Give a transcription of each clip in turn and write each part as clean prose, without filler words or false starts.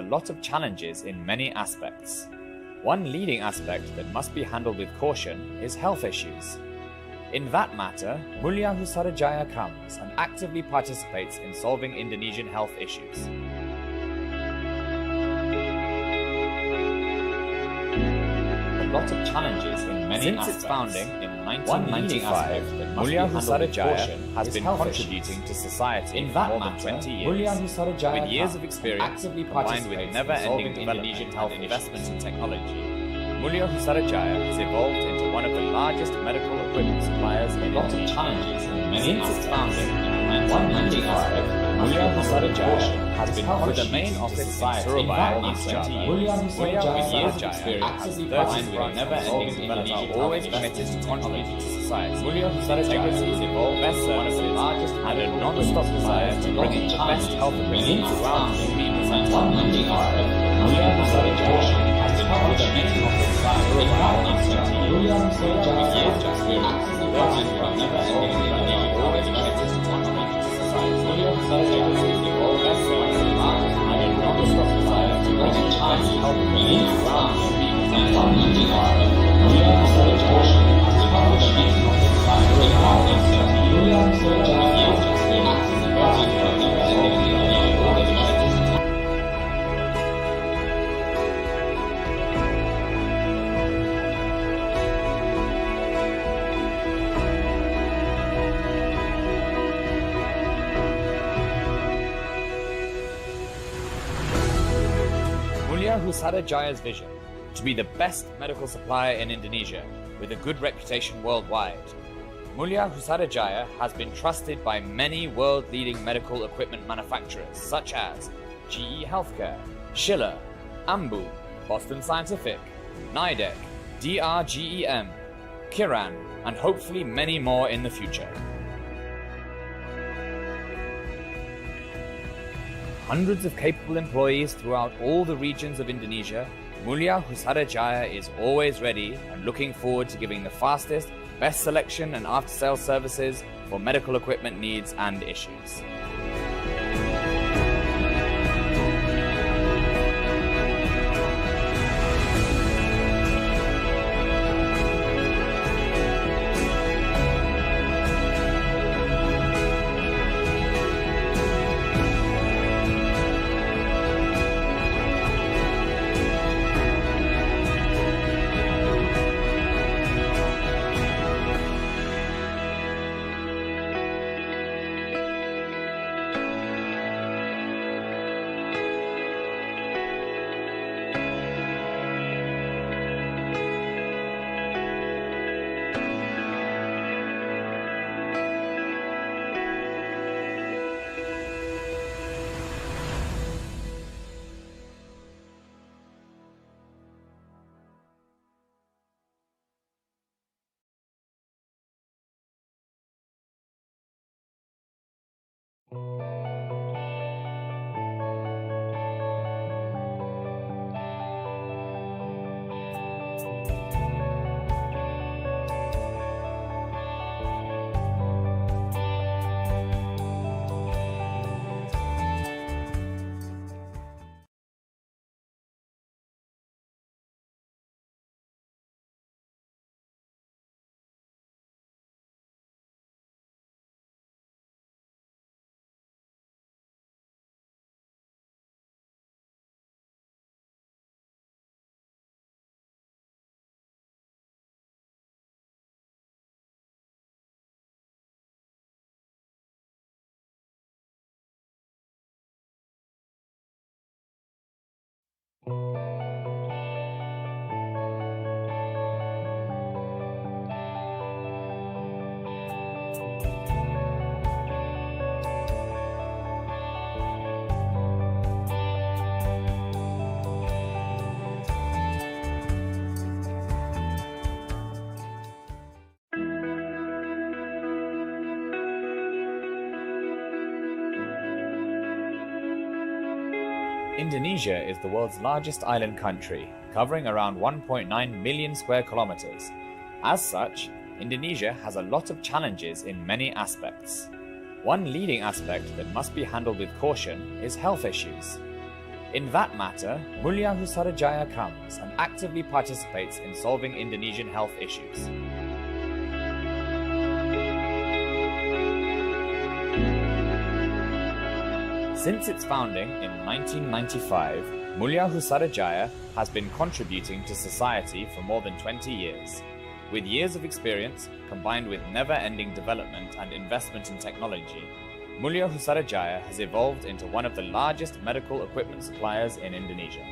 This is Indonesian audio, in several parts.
a lot of challenges in many aspects. One leading aspect that must be handled with caution is health issues. In that matter, Mulia Husarajaya comes and actively participates in solving Indonesian health issues. A lot of challenges in many aspects. Since its founding in 1995, Mulia Husarajaya has been contributing to society in more than 20 years. With years of experience combined with never-ending development health investment in technology, Mulia Husarajaya has evolved into one of the largest medical equipment suppliers in Indonesia. A lot of challenges in many aspects. Since its founding in 1995, Mulia Husarajaya has been with the main office in Surabaya, East Java. Mulia with years of experience has 30 with never-ending development, always committed to contributing to society. Mulia Husarajaya has evolved best services and a non-stop desire to bring in the best health equipment throughout the people center. Mulia Husarajaya has been with the main office in Surabaya, East Java. Mulia with years of experience has 30 with never-ending development, always committed to contributing to society. Mulia Husarajaya has evolved best services and a non-stop desire to bring in the best health equipment throughout the people center. Mulia Husarajaya has been with the main office in Surabaya, East Java. Mulia Husarajaya with years of experience has 30 with never-ending development, always committed to Mulia Husarajaya's vision to be the best medical supplier in Indonesia with a good reputation worldwide. Mulia Husarajaya has been trusted by many world-leading medical equipment manufacturers such as GE Healthcare, Schiller, Ambu, Boston Scientific, Nidec, DRGEM, Kiran, and hopefully many more in the future. Hundreds of capable employees throughout all the regions of Indonesia, Mulia Husarajaya is always ready and looking forward to giving the fastest, best selection and after-sales services for medical equipment needs and issues. Indonesia is the world's largest island country, covering around 1.9 million square kilometers. As such, Indonesia has a lot of challenges in many aspects. One leading aspect that must be handled with caution is health issues. In that matter, Mulia Husarajaya comes and actively participates in solving Indonesian health issues. Since its founding in 1995, Mulia Husarajaya has been contributing to society for more than 20 years. With years of experience, combined with never-ending development and investment in technology, Mulia Husarajaya has evolved into one of the largest medical equipment suppliers in Indonesia.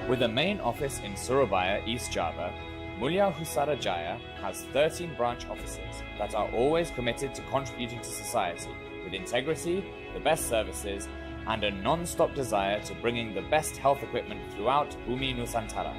With a main office in Surabaya, East Java, Mulia Husarajaya has 13 branch offices that are always committed to contributing to society with integrity, the best services, and a non-stop desire to bringing the best health equipment throughout Bumi Nusantara.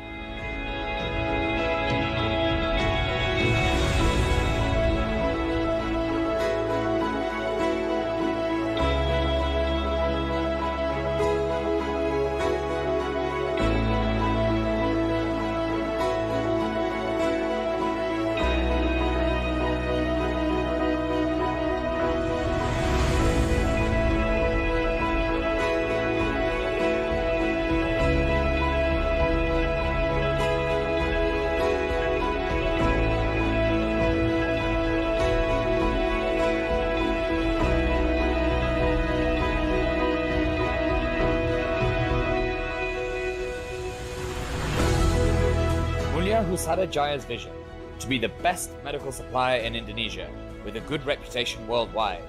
Mulia Husarajaya's vision to be the best medical supplier in Indonesia with a good reputation worldwide.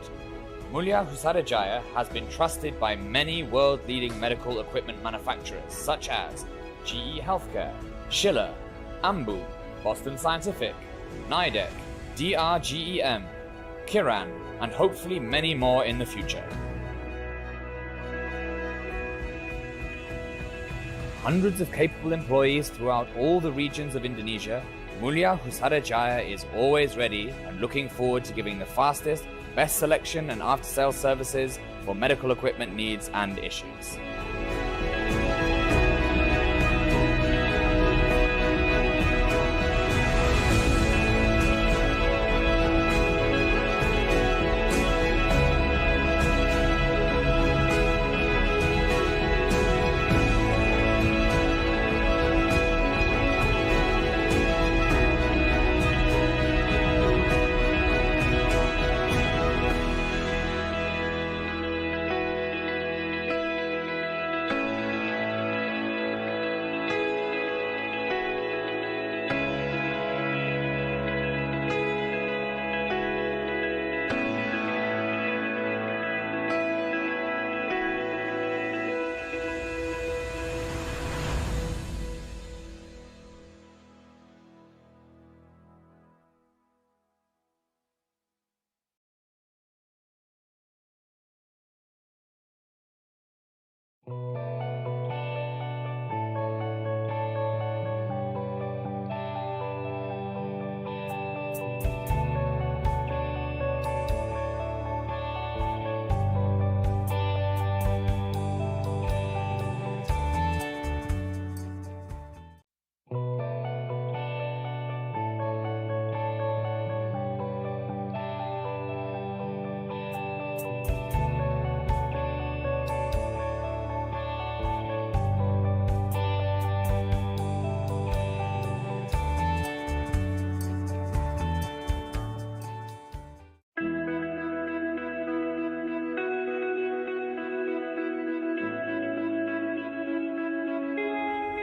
Mulia Husarajaya has been trusted by many world-leading medical equipment manufacturers such as GE Healthcare, Schiller, Ambu, Boston Scientific, Nidec, DRGEM, Kiran, and hopefully many more in the future. Hundreds of capable employees throughout all the regions of Indonesia, Mulia Husarajaya is always ready and looking forward to giving the fastest, best selection and after-sales services for medical equipment needs and issues.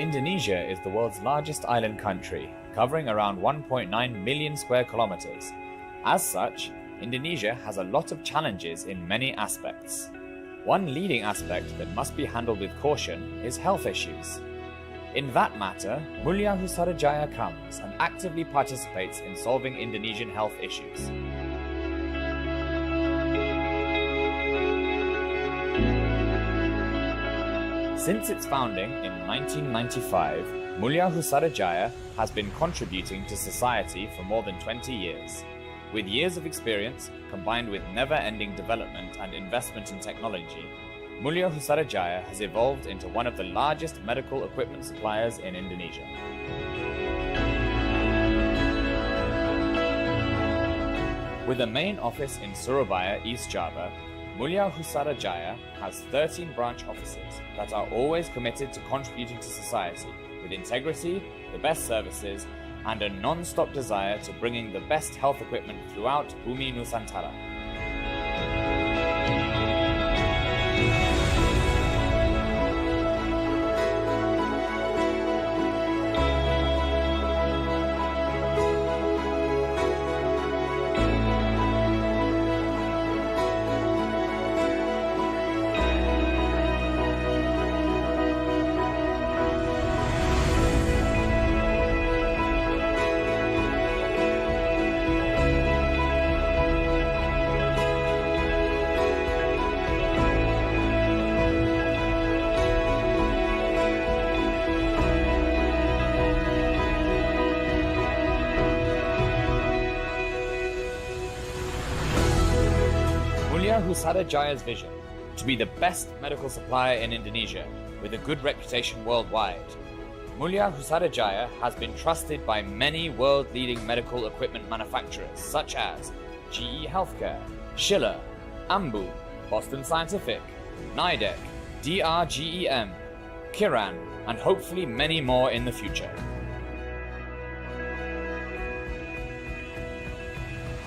Indonesia is the world's largest island country, covering around 1.9 million square kilometers. As such, Indonesia has a lot of challenges in many aspects. One leading aspect that must be handled with caution is health issues. In that matter, Mulia Husarajaya comes and actively participates in solving Indonesian health issues. Since its founding in 1995, Mulia Husarajaya has been contributing to society for more than 20 years. With years of experience, combined with never-ending development and investment in technology, Mulia Husarajaya has evolved into one of the largest medical equipment suppliers in Indonesia. With a main office in Surabaya, East Java, Mulia Husada Jaya has 13 branch offices that are always committed to contributing to society with integrity, the best services, and a non-stop desire to bringing the best health equipment throughout Bumi Nusantara. Mulia Husada Jaya's vision to be the best medical supplier in Indonesia with a good reputation worldwide. Mulia Husada Jaya has been trusted by many world-leading medical equipment manufacturers such as GE Healthcare, Schiller, Ambu, Boston Scientific, Nidec, DRGEM, Kiran, and hopefully many more in the future.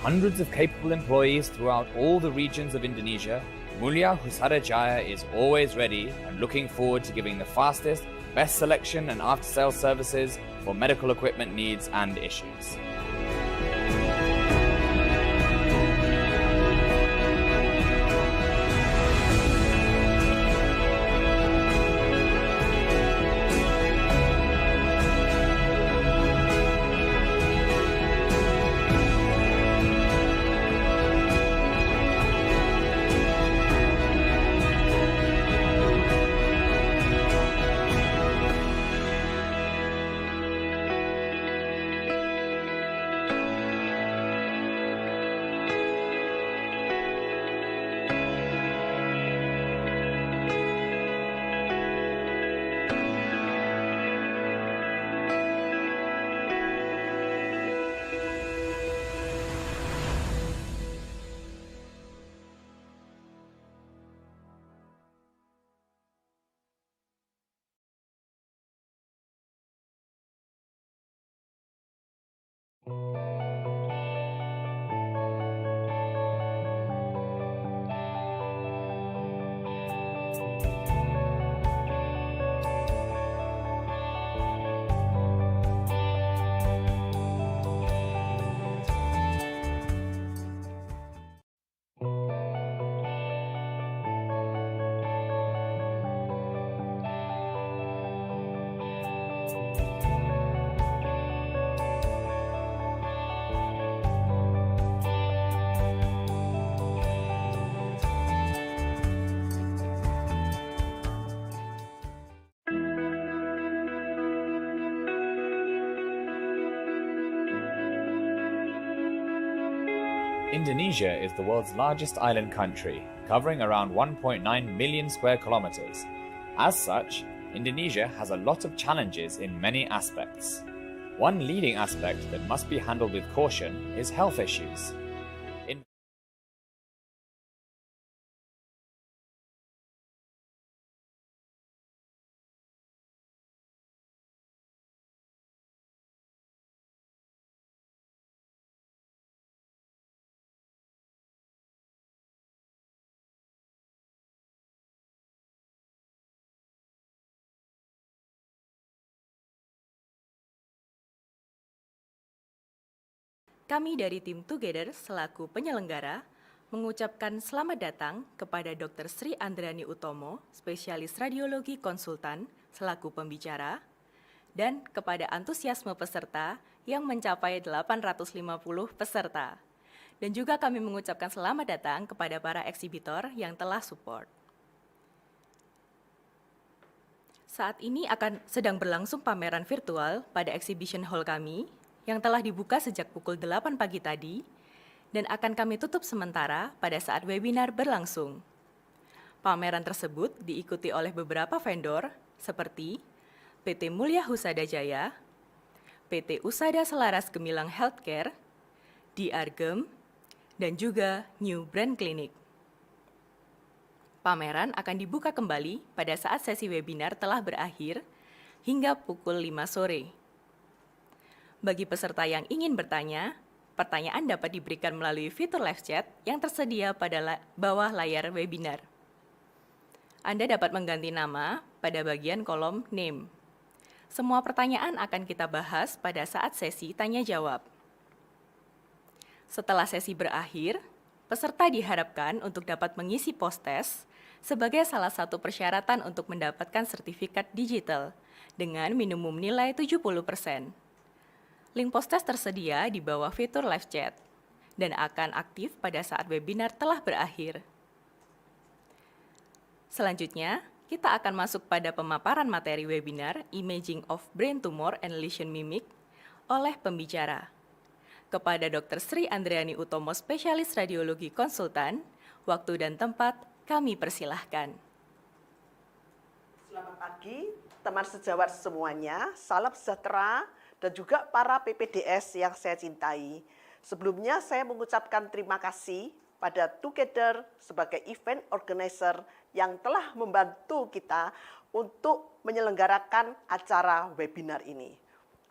Hundreds of capable employees throughout all the regions of Indonesia, Mulia Husada Jaya is always ready and looking forward to giving the fastest, best selection and after-sales services for medical equipment needs and issues. Indonesia is the world's largest island country, covering around 1.9 million square kilometers. As such, Indonesia has a lot of challenges in many aspects. One leading aspect that must be handled with caution is health issues. Kami dari tim Together selaku penyelenggara mengucapkan selamat datang kepada Dr. Sri Andrani Utomo, spesialis radiologi konsultan selaku pembicara, dan kepada antusiasme peserta yang mencapai 850 peserta. Dan juga kami mengucapkan selamat datang kepada para eksibitor yang telah support. Saat ini sedang berlangsung pameran virtual pada exhibition hall kami, yang telah dibuka sejak pukul 8 pagi tadi dan akan kami tutup sementara pada saat webinar berlangsung. Pameran tersebut diikuti oleh beberapa vendor seperti PT Mulia Husada Jaya, PT Usada Selaras Gemilang Healthcare, DRGEM, dan juga New Brand Clinic. Pameran akan dibuka kembali pada saat sesi webinar telah berakhir hingga pukul 5 sore. Bagi peserta yang ingin bertanya, pertanyaan dapat diberikan melalui fitur live chat yang tersedia pada bawah layar webinar. Anda dapat mengganti nama pada bagian kolom name. Semua pertanyaan akan kita bahas pada saat sesi tanya-jawab. Setelah sesi berakhir, peserta diharapkan untuk dapat mengisi post-test sebagai salah satu persyaratan untuk mendapatkan sertifikat digital dengan minimum nilai 70%. Link post-test tersedia di bawah fitur live chat dan akan aktif pada saat webinar telah berakhir. Selanjutnya, kita akan masuk pada pemaparan materi webinar Imaging of Brain Tumor and Lesion Mimic oleh pembicara. Kepada Dr. Sri Andriani Utomo, spesialis radiologi konsultan, waktu dan tempat kami persilahkan. Selamat pagi, teman sejawat semuanya, salam sejahtera, dan juga para PPDS yang saya cintai. Sebelumnya saya mengucapkan terima kasih pada Together sebagai event organizer yang telah membantu kita untuk menyelenggarakan acara webinar ini.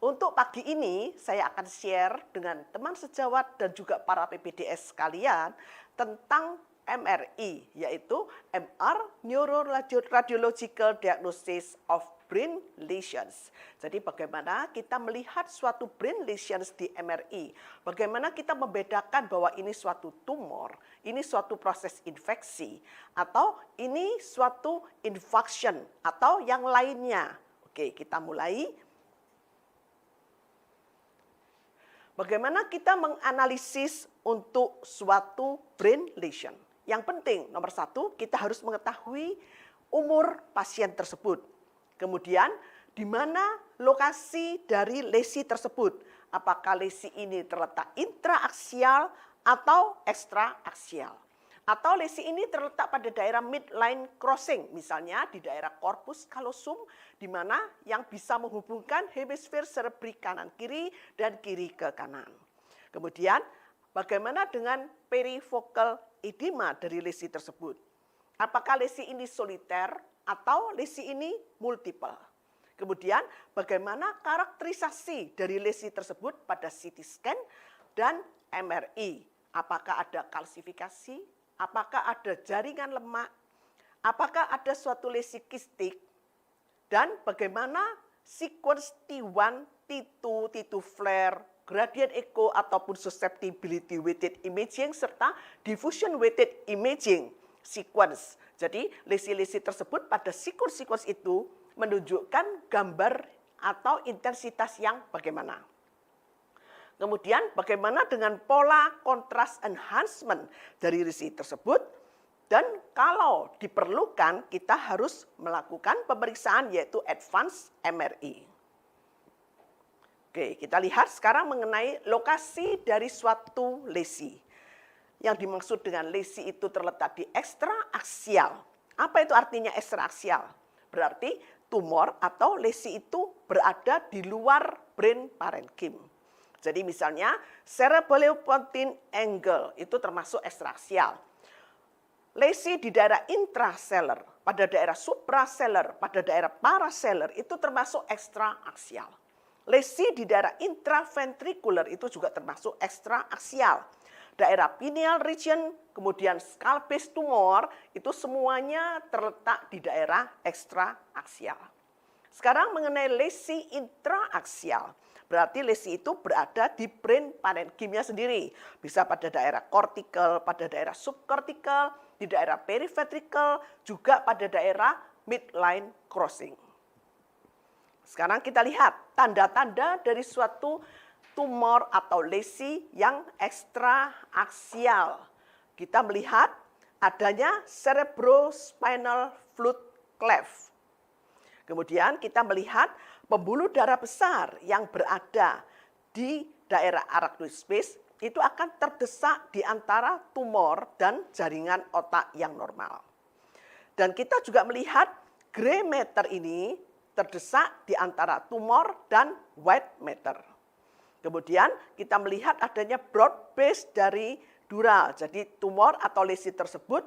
Untuk pagi ini, saya akan share dengan teman sejawat dan juga para PPDS sekalian tentang MRI, yaitu MR Neuroradiological Diagnosis of Brain Lesions. Jadi bagaimana kita melihat suatu brain lesions di MRI, bagaimana kita membedakan bahwa ini suatu tumor, ini suatu proses infeksi, atau ini suatu infarction, atau yang lainnya. Oke, kita mulai. Bagaimana kita menganalisis untuk suatu brain lesion? Yang penting, nomor satu, kita harus mengetahui umur pasien tersebut. Kemudian, di mana lokasi dari lesi tersebut? Apakah lesi ini terletak intraaksial atau ekstraaksial? Atau lesi ini terletak pada daerah midline crossing, misalnya di daerah corpus callosum, di mana yang bisa menghubungkan hemisfer cerebri kanan kiri dan kiri ke kanan. Kemudian, bagaimana dengan perifocal edema dari lesi tersebut? Apakah lesi ini soliter atau lesi ini multiple? Kemudian, bagaimana karakterisasi dari lesi tersebut pada CT scan dan MRI? Apakah ada kalsifikasi? Apakah ada jaringan lemak? Apakah ada suatu lesi kistik? Dan bagaimana sequence T1, T2, T2 flare, gradient echo ataupun susceptibility weighted imaging serta diffusion weighted imaging sequence. Jadi lesi-lesi tersebut pada sequence itu menunjukkan gambar atau intensitas yang bagaimana. Kemudian bagaimana dengan pola kontras enhancement dari lesi tersebut, dan kalau diperlukan kita harus melakukan pemeriksaan yaitu advance MRI. Oke, kita lihat sekarang mengenai lokasi dari suatu lesi. Yang dimaksud dengan lesi itu terletak di ekstraaksial. Apa itu artinya ekstraaksial? Berarti tumor atau lesi itu berada di luar brain parenchyma. Jadi misalnya cerebellopontine angle itu termasuk ekstraaksial. Lesi di daerah intrasellar, pada daerah suprasellar, pada daerah parasellar itu termasuk ekstraaksial. Lesi di daerah intraventricular itu juga termasuk ekstraaksial. Daerah pineal region, kemudian skull base tumor, itu semuanya terletak di daerah ekstraaksial. Sekarang mengenai lesi intraaksial, berarti lesi itu berada di brain parenchyma sendiri. Bisa pada daerah cortical, pada daerah subcortical, di daerah periventricle, juga pada daerah midline crossing. Sekarang kita lihat tanda-tanda dari suatu tumor atau lesi yang ekstraaksial. Kita melihat adanya cerebrospinal fluid cleft. Kemudian kita melihat pembuluh darah besar yang berada di daerah arachnoid space itu akan terdesak di antara tumor dan jaringan otak yang normal. Dan kita juga melihat gray matter ini terdesak di antara tumor dan white matter. Kemudian kita melihat adanya broad base dari dural. Jadi tumor atau lesi tersebut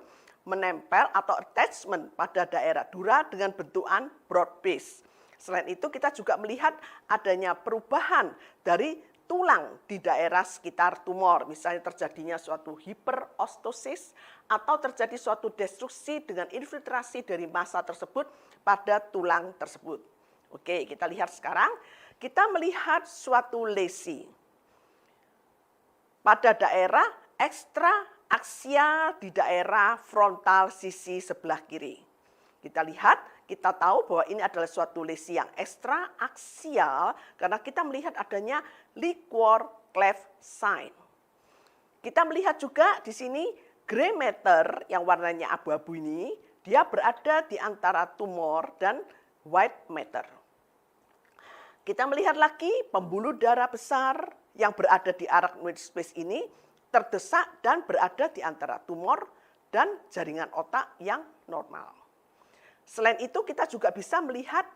menempel atau attachment pada daerah dura dengan bentukan broad base. Selain itu kita juga melihat adanya perubahan dari tulang di daerah sekitar tumor. Misalnya terjadinya suatu hiperostosis atau terjadi suatu destruksi dengan infiltrasi dari massa tersebut pada tulang tersebut. Oke, kita lihat sekarang. Kita melihat suatu lesi pada daerah ekstraaksial di daerah frontal sisi sebelah kiri. Kita lihat, kita tahu bahwa ini adalah suatu lesi yang ekstraaksial karena kita melihat adanya liquor cleft sign. Kita melihat juga di sini gray matter yang warnanya abu-abu ini, dia berada di antara tumor dan white matter. Kita melihat lagi pembuluh darah besar yang berada di arachnoid space ini terdesak dan berada di antara tumor dan jaringan otak yang normal. Selain itu kita juga bisa melihat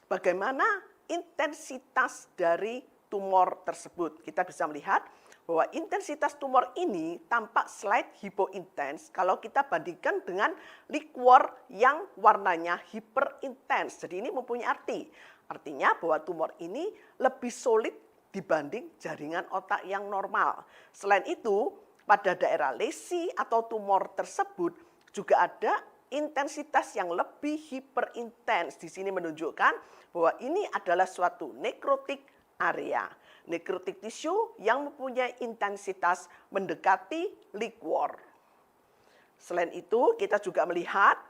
bagaimana intensitas dari tumor tersebut. Kita bisa melihat bahwa intensitas tumor ini tampak slight hypointens kalau kita bandingkan dengan liquor yang warnanya hyperintens. Jadi ini mempunyai arti. Artinya bahwa tumor ini lebih solid dibanding jaringan otak yang normal. Selain itu, pada daerah lesi atau tumor tersebut juga ada intensitas yang lebih hiperintens. Di sini menunjukkan bahwa ini adalah suatu necrotic area. Necrotic tissue yang mempunyai intensitas mendekati liquor. Selain itu, kita juga melihat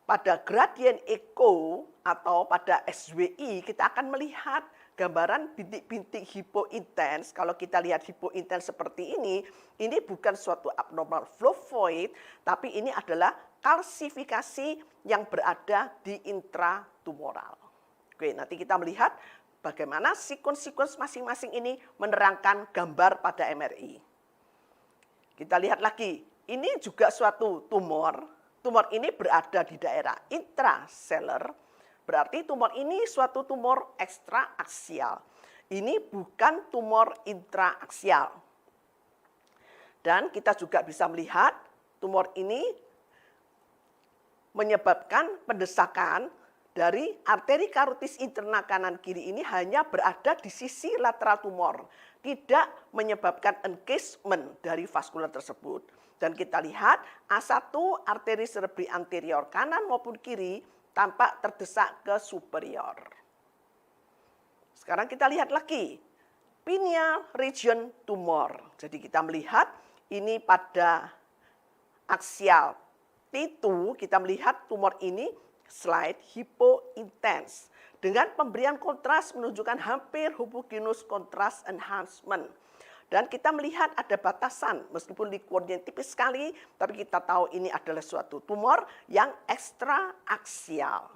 pada gradient echo atau pada SWI kita akan melihat gambaran bintik-bintik hipointens. Kalau kita lihat hipointens seperti ini bukan suatu abnormal flow void, tapi ini adalah kalsifikasi yang berada di intratumoral. Oke, nanti kita melihat bagaimana sekuen-sekuen masing-masing ini menerangkan gambar pada MRI. Kita lihat lagi, ini juga suatu tumor. Tumor ini berada di daerah intrasellular, berarti tumor ini suatu tumor ekstraaksial. Ini bukan tumor intraaksial. Dan kita juga bisa melihat tumor ini menyebabkan pendesakan dari arteri karotis interna kanan kiri ini hanya berada di sisi lateral tumor, tidak menyebabkan encasement dari vaskular tersebut. Dan kita lihat A1 arteri cerebri anterior kanan maupun kiri tampak terdesak ke superior. Sekarang kita lihat lagi pineal region tumor. Jadi kita melihat ini pada aksial T2 kita melihat tumor ini slight hypointens dengan pemberian kontras menunjukkan hampir homogeneous contrast enhancement. Dan kita melihat ada batasan, meskipun liquornya tipis sekali, tapi kita tahu ini adalah suatu tumor yang ekstraaksial.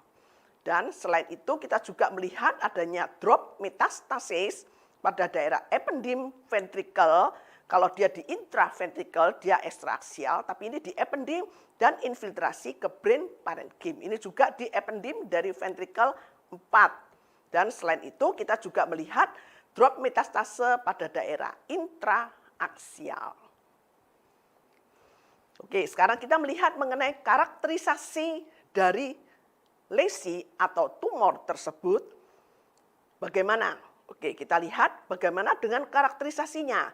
Dan selain itu kita juga melihat adanya drop metastasis pada daerah ependym ventricle. Kalau dia di intraventricle, dia ekstraaksial, tapi ini di ependym dan infiltrasi ke brain parenchyma. Ini juga di ependym dari ventricle 4. Dan selain itu kita juga melihat drop metastase pada daerah intraaksial. Oke, sekarang kita melihat mengenai karakterisasi dari lesi atau tumor tersebut. Bagaimana? Oke, kita lihat bagaimana dengan karakterisasinya.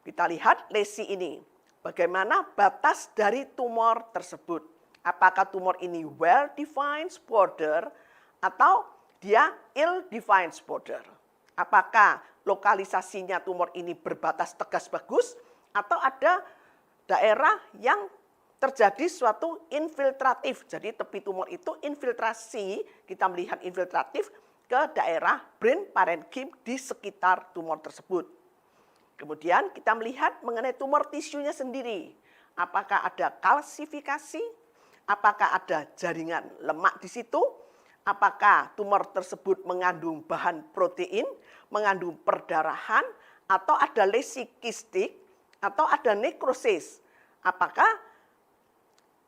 Kita lihat lesi ini. Bagaimana batas dari tumor tersebut. Apakah tumor ini well-defined border atau dia ill-defined border. Apakah lokalisasinya tumor ini berbatas tegas bagus atau ada daerah yang terjadi suatu infiltratif. Jadi tepi tumor itu infiltrasi, kita melihat infiltratif ke daerah brain parenchyma di sekitar tumor tersebut. Kemudian kita melihat mengenai tumor tisunya sendiri. Apakah ada kalsifikasi? Apakah ada jaringan lemak di situ? Apakah tumor tersebut mengandung bahan protein, mengandung perdarahan, atau ada lesi kistik, atau ada nekrosis? Apakah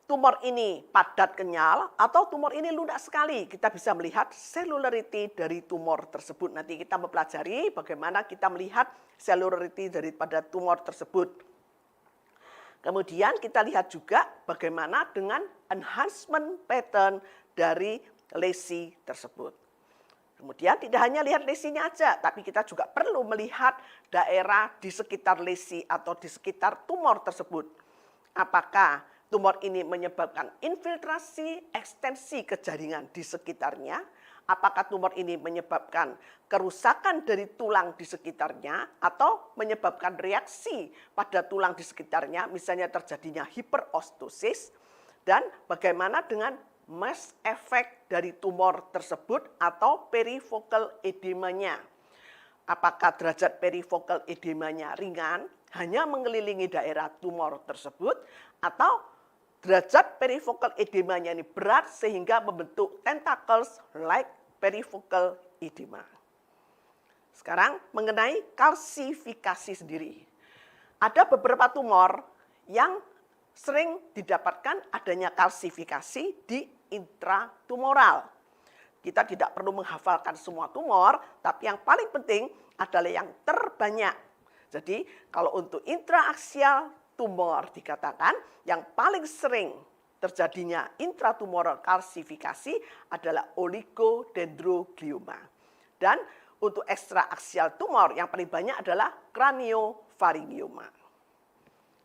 tumor ini padat kenyal, atau tumor ini lunak sekali? Kita bisa melihat cellularity dari tumor tersebut. Nanti kita mempelajari bagaimana kita melihat cellularity daripada tumor tersebut. Kemudian kita lihat juga bagaimana dengan enhancement pattern dari lesi tersebut. Kemudian tidak hanya lihat lesinya aja, tapi kita juga perlu melihat daerah di sekitar lesi atau di sekitar tumor tersebut. Apakah tumor ini menyebabkan infiltrasi, ekstensi ke jaringan di sekitarnya? Apakah tumor ini menyebabkan kerusakan dari tulang di sekitarnya atau menyebabkan reaksi pada tulang di sekitarnya, misalnya terjadinya hiperostosis, dan bagaimana dengan mass effect dari tumor tersebut atau perifocal edemanya. Apakah derajat perifocal edemanya ringan, hanya mengelilingi daerah tumor tersebut, atau derajat perifocal edemanya ini berat sehingga membentuk tentacles like perifocal edema. Sekarang mengenai kalsifikasi sendiri. Ada beberapa tumor yang sering didapatkan adanya kalsifikasi di intratumoral. Kita tidak perlu menghafalkan semua tumor, tapi yang paling penting adalah yang terbanyak. Jadi kalau untuk intraaksial tumor dikatakan yang paling sering terjadinya intratumoral kalsifikasi adalah oligodendroglioma. Dan untuk ekstraaksial tumor yang paling banyak adalah craniofaringioma.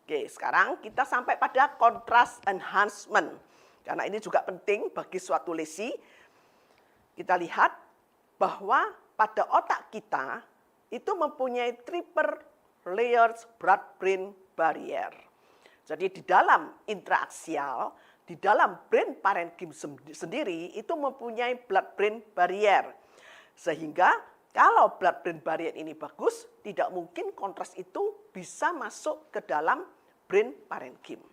Oke, sekarang kita sampai pada contrast enhancement. Karena ini juga penting bagi suatu lesi. Kita lihat bahwa pada otak kita itu mempunyai triple layers blood-brain barrier. Jadi di dalam intraaksial, di dalam brain parenchyma sendiri itu mempunyai blood-brain barrier. Sehingga kalau blood-brain barrier ini bagus, tidak mungkin kontras itu bisa masuk ke dalam brain parenchyma.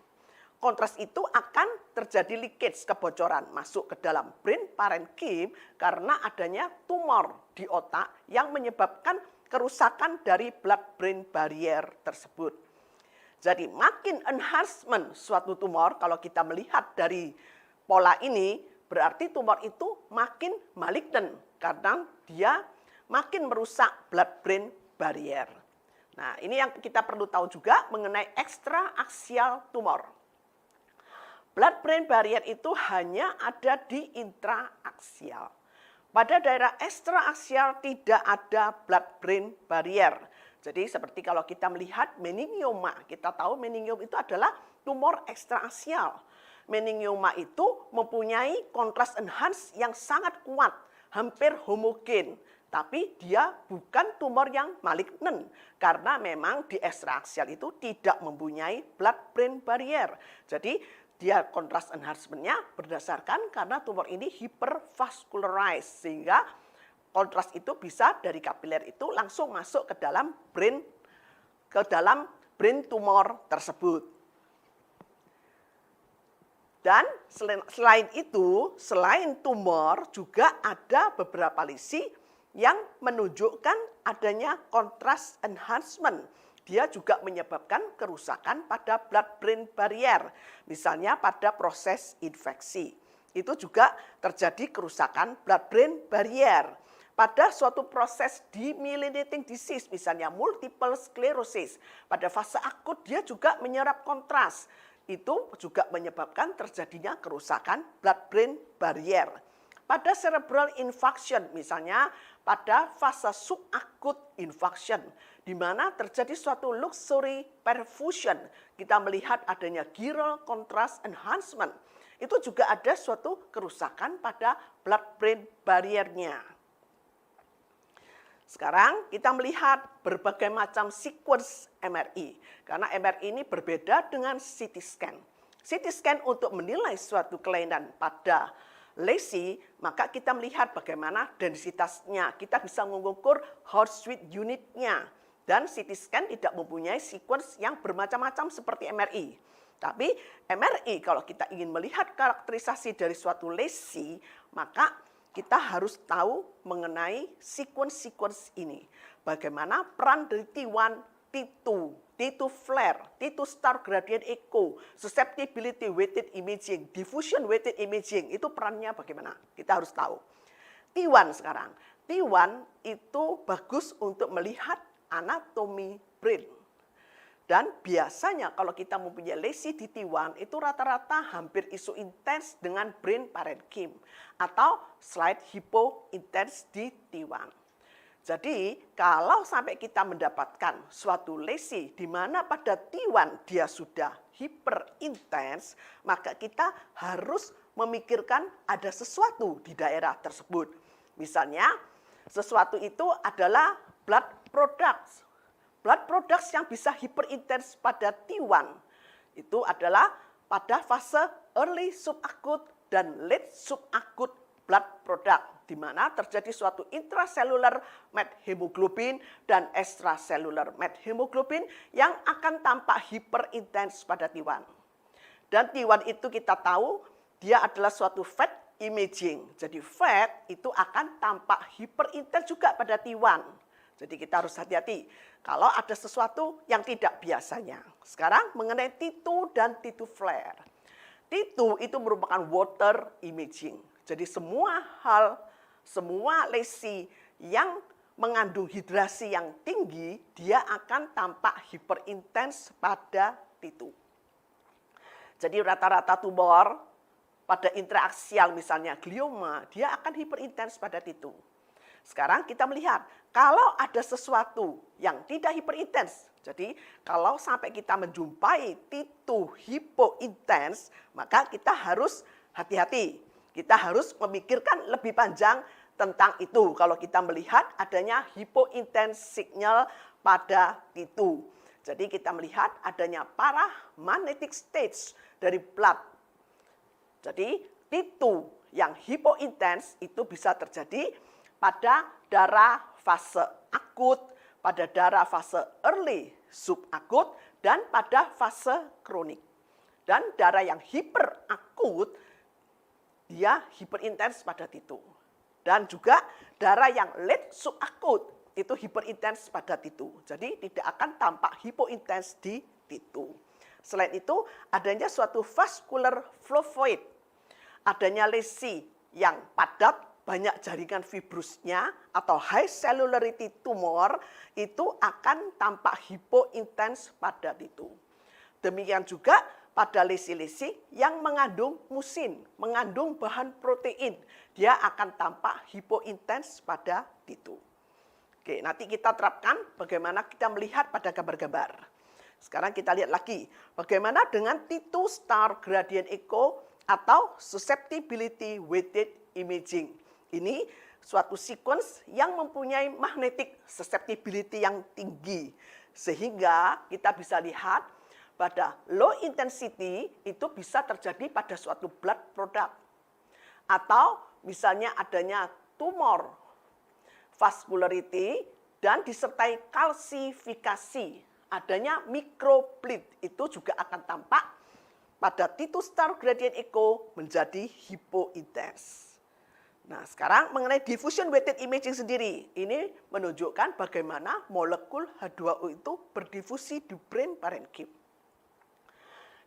Kontras itu akan terjadi leakage, kebocoran masuk ke dalam brain parenchyma karena adanya tumor di otak yang menyebabkan kerusakan dari blood-brain barrier tersebut. Jadi makin enhancement suatu tumor, kalau kita melihat dari pola ini, berarti tumor itu makin malignan karena dia makin merusak blood-brain barrier. Nah, ini yang kita perlu tahu juga mengenai ekstraaksial tumor. Blood-brain barrier itu hanya ada di intraaksial. Pada daerah ekstraaksial tidak ada blood-brain barrier. Jadi seperti kalau kita melihat meningioma, kita tahu meningioma itu adalah tumor ekstraaksial. Meningioma itu mempunyai kontras enhance yang sangat kuat, hampir homogen. Tapi dia bukan tumor yang malignan, karena memang di ekstraaksial itu tidak mempunyai blood-brain barrier. Jadi dia kontras enhancement-nya berdasarkan karena tumor ini hypervascularized, sehingga kontras itu bisa dari kapiler itu langsung masuk ke dalam brain tumor tersebut. Dan selain itu, selain tumor juga ada beberapa lesi yang menunjukkan adanya kontras enhancement. Dia juga menyebabkan kerusakan pada blood-brain barrier, misalnya pada proses infeksi. Itu juga terjadi kerusakan blood-brain barrier. Pada suatu proses demyelinating disease, misalnya multiple sclerosis, pada fase akut dia juga menyerap kontras. Itu juga menyebabkan terjadinya kerusakan blood-brain barrier. Pada cerebral infarction, misalnya pada fase subakut infarction, di mana terjadi suatu luxury perfusion, kita melihat adanya chiral contrast enhancement. Itu juga ada suatu kerusakan pada blood-brain barrier-nya. Sekarang kita melihat berbagai macam sequence MRI. Karena MRI ini berbeda dengan CT scan. CT scan untuk menilai suatu kelainan pada lesi, maka kita melihat bagaimana densitasnya. Kita bisa mengukur Hounsfield unit-nya. Dan CT scan tidak mempunyai sequence yang bermacam-macam seperti MRI. Tapi MRI kalau kita ingin melihat karakterisasi dari suatu lesi, maka kita harus tahu mengenai sequence ini. Bagaimana peran dari T1, T2, T2 flare, T2 star gradient echo, susceptibility weighted imaging, diffusion weighted imaging, itu perannya bagaimana? Kita harus tahu. T1 sekarang. T1 itu bagus untuk melihat anatomi brain. Dan biasanya kalau kita mempunyai lesi di T1 itu rata-rata hampir isu intens dengan brain parenchyma atau slight hypointens di T1. Jadi kalau sampai kita mendapatkan suatu lesi di mana pada T1 dia sudah hiperintens, maka kita harus memikirkan ada sesuatu di daerah tersebut. Misalnya sesuatu itu adalah blood products. Blood products yang bisa hiperintens pada T1 itu adalah pada fase early subakut dan late subakut blood product, di mana terjadi suatu intracellular methemoglobin dan extracellular methemoglobin yang akan tampak hiperintens pada T1. Dan T1 itu kita tahu dia adalah suatu fat imaging. Jadi fat itu akan tampak hiperintens juga pada T1. Jadi kita harus hati-hati kalau ada sesuatu yang tidak biasanya. Sekarang mengenai T2 dan T2 flare. T2 itu merupakan water imaging. Jadi semua lesi yang mengandung hidrasi yang tinggi, dia akan tampak hiperintens pada T2. Jadi rata-rata tumor pada intraaksial misalnya glioma, dia akan hiperintens pada T2. Sekarang kita melihat, kalau ada sesuatu yang tidak hiperintens, jadi kalau sampai kita menjumpai T2 hipointens, maka kita harus hati-hati. Kita harus memikirkan lebih panjang tentang itu kalau kita melihat adanya hipointens signal pada T2. Jadi kita melihat adanya paramagnetic stage dari blood. Jadi T2 yang hipointens itu bisa terjadi pada darah fase akut, pada darah fase early subakut, dan pada fase kronik. Dan darah yang hiperakut, dia hiperintens pada T2. Dan juga darah yang late subakut, itu hiperintens pada T2. Jadi tidak akan tampak hipointens di T2. Selain itu, adanya suatu vascular flow void, adanya lesi yang padat, banyak jaringan fibrusnya atau high cellularity tumor itu akan tampak hipointens pada T2. Demikian juga pada lesi-lesi yang mengandung musin, mengandung bahan protein, dia akan tampak hipointens pada T2. Oke, nanti kita terapkan bagaimana kita melihat pada gambar-gambar. Sekarang kita lihat lagi bagaimana dengan T2 star gradient echo atau susceptibility weighted imaging. Ini suatu sequence yang mempunyai magnetic susceptibility yang tinggi. Sehingga kita bisa lihat pada low intensity itu bisa terjadi pada suatu blood product. Atau misalnya adanya tumor vascularity dan disertai kalsifikasi. Adanya microbleed itu juga akan tampak pada T2 star gradient echo menjadi hipointens. Nah, sekarang mengenai diffusion weighted imaging sendiri, ini menunjukkan bagaimana molekul H2O itu berdifusi di brain parenchyma.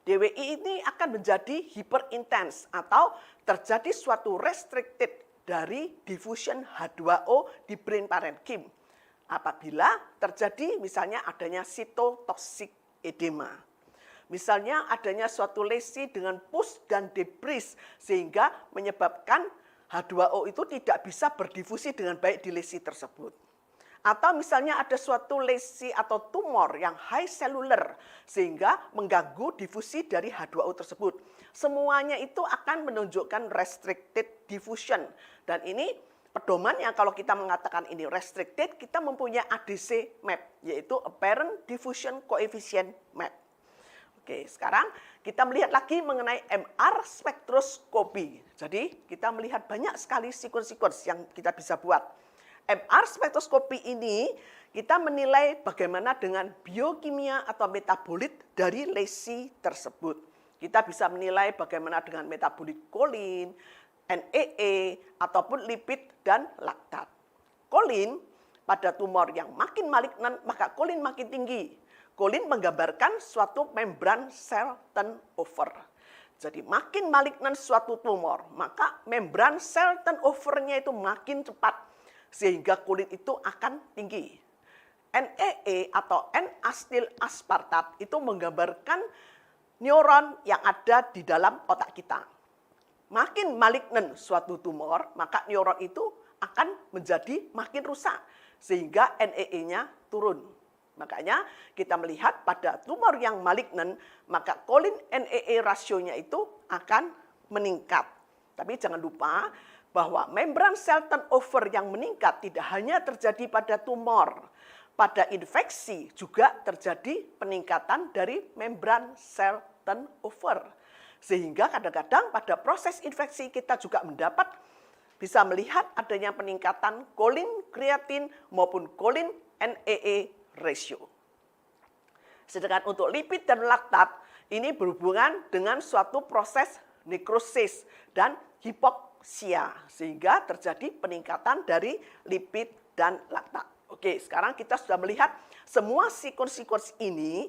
DWI ini akan menjadi hyperintens atau terjadi suatu restricted dari diffusion H2O di brain parenchyma apabila terjadi misalnya adanya cytotoxic edema. Misalnya adanya suatu lesi dengan pus dan debris sehingga menyebabkan H2O itu tidak bisa berdifusi dengan baik di lesi tersebut. Atau misalnya ada suatu lesi atau tumor yang high cellular sehingga mengganggu difusi dari H2O tersebut. Semuanya itu akan menunjukkan restricted diffusion. Dan ini pedomannya kalau kita mengatakan ini restricted, kita mempunyai ADC map, yaitu apparent diffusion coefficient map. Oke, sekarang kita melihat lagi mengenai MR spektroskopi. Jadi kita melihat banyak sekali sequence-sequence yang kita bisa buat. MR spektroskopi ini kita menilai bagaimana dengan biokimia atau metabolit dari lesi tersebut. Kita bisa menilai bagaimana dengan metabolit kolin, NEE, ataupun lipid dan laktat. Kolin pada tumor yang makin malignan maka kolin makin tinggi. Kolin menggambarkan suatu membran sel turnover. Jadi makin malignan suatu tumor, maka membran sel turnover-nya itu makin cepat. Sehingga kolin itu akan tinggi. NEE atau N-asetil aspartat itu menggambarkan neuron yang ada di dalam otak kita. Makin malignen suatu tumor, maka neuron itu akan menjadi makin rusak, sehingga NEE-nya turun. Makanya kita melihat pada tumor yang malignen, maka kolin NEE rasionya itu akan meningkat. Tapi jangan lupa bahwa membran sel turnover yang meningkat tidak hanya terjadi pada tumor, pada infeksi juga terjadi peningkatan dari membran sel turnover. Sehingga kadang-kadang pada proses infeksi kita juga bisa melihat adanya peningkatan kolin kreatin maupun kolin NEE ratio. Sedangkan untuk lipid dan laktat ini berhubungan dengan suatu proses nekrosis dan hipoksia, sehingga terjadi peningkatan dari lipid dan laktat. Oke, sekarang kita sudah melihat semua sekuen-sekuen ini,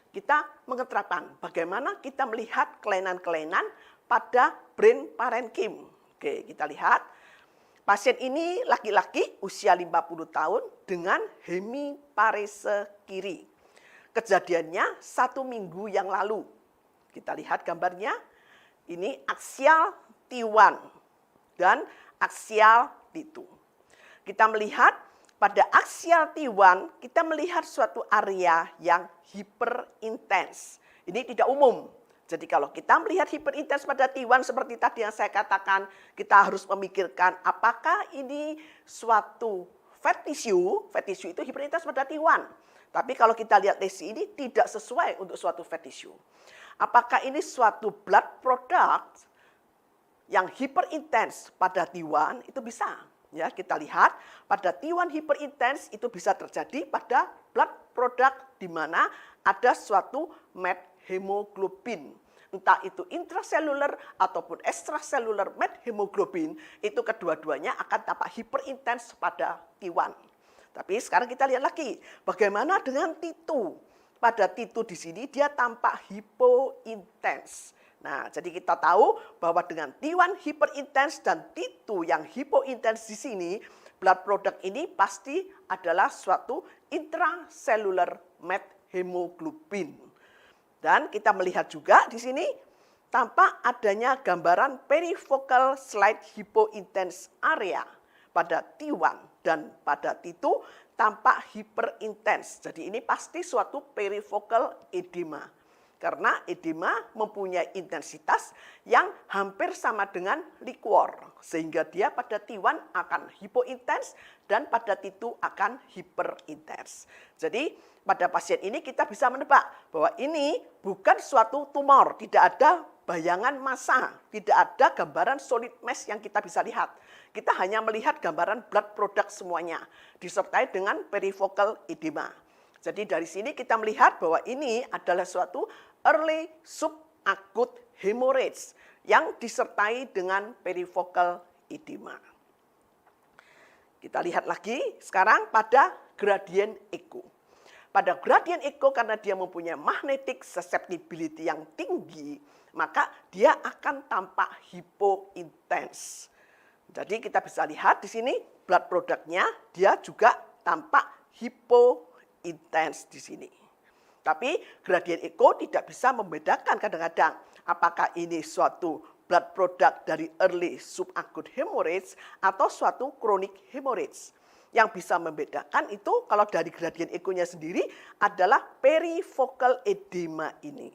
kita mengeterapkan bagaimana kita melihat kelainan-kelainan pada brain parenchyma. Oke, kita lihat. Pasien ini laki-laki usia 50 tahun dengan hemiparese kiri. Kejadiannya 1 minggu yang lalu. Kita lihat gambarnya. Ini aksial T1 dan aksial T2. Kita melihat pada aksial T1, kita melihat suatu area yang hiperintens. Ini tidak umum. Jadi kalau kita melihat hiperintens pada T1 seperti tadi yang saya katakan, kita harus memikirkan apakah ini suatu fat tissue itu hiperintens pada T1. Tapi kalau kita lihat lesi ini tidak sesuai untuk suatu fat tissue. Apakah ini suatu blood product yang hiperintens pada T1 itu bisa. Ya, kita lihat pada T1 hiperintens itu bisa terjadi pada blood product di mana ada suatu methemoglobin. Entah itu intraseluler ataupun ekstraseluler methemoglobin, itu kedua-duanya akan tampak hiperintens pada T1. Tapi sekarang kita lihat lagi, bagaimana dengan T2? Pada T2 di sini dia tampak hipointens. Nah, jadi kita tahu bahwa dengan T1 hiperintens dan T2 yang hipointens di sini, blood product ini pasti adalah suatu intracellular methemoglobin. Dan kita melihat juga di sini tampak adanya gambaran perifocal slight hypointense area pada T1 dan pada T2 tampak hiperintens. Jadi ini pasti suatu perifocal edema. Karena edema mempunyai intensitas yang hampir sama dengan liquor. Sehingga dia pada T1 akan hipointens dan pada T2 akan hiperintens. Jadi pada pasien ini kita bisa menebak bahwa ini bukan suatu tumor. Tidak ada bayangan massa, tidak ada gambaran solid mass yang kita bisa lihat. Kita hanya melihat gambaran blood product semuanya, disertai dengan perifocal edema. Jadi dari sini kita melihat bahwa ini adalah suatu early subacute hemorrhage yang disertai dengan perifocal edema. Kita lihat lagi sekarang pada gradient echo. Pada gradient echo karena dia mempunyai magnetic susceptibility yang tinggi, maka dia akan tampak hipointens. Jadi kita bisa lihat di sini blood product-nya dia juga tampak hipointens di sini. Tapi gradient echo tidak bisa membedakan kadang-kadang apakah ini suatu blood product dari early subacute hemorrhage atau suatu chronic hemorrhage. Yang bisa membedakan itu kalau dari gradient echo-nya sendiri adalah perifocal edema ini.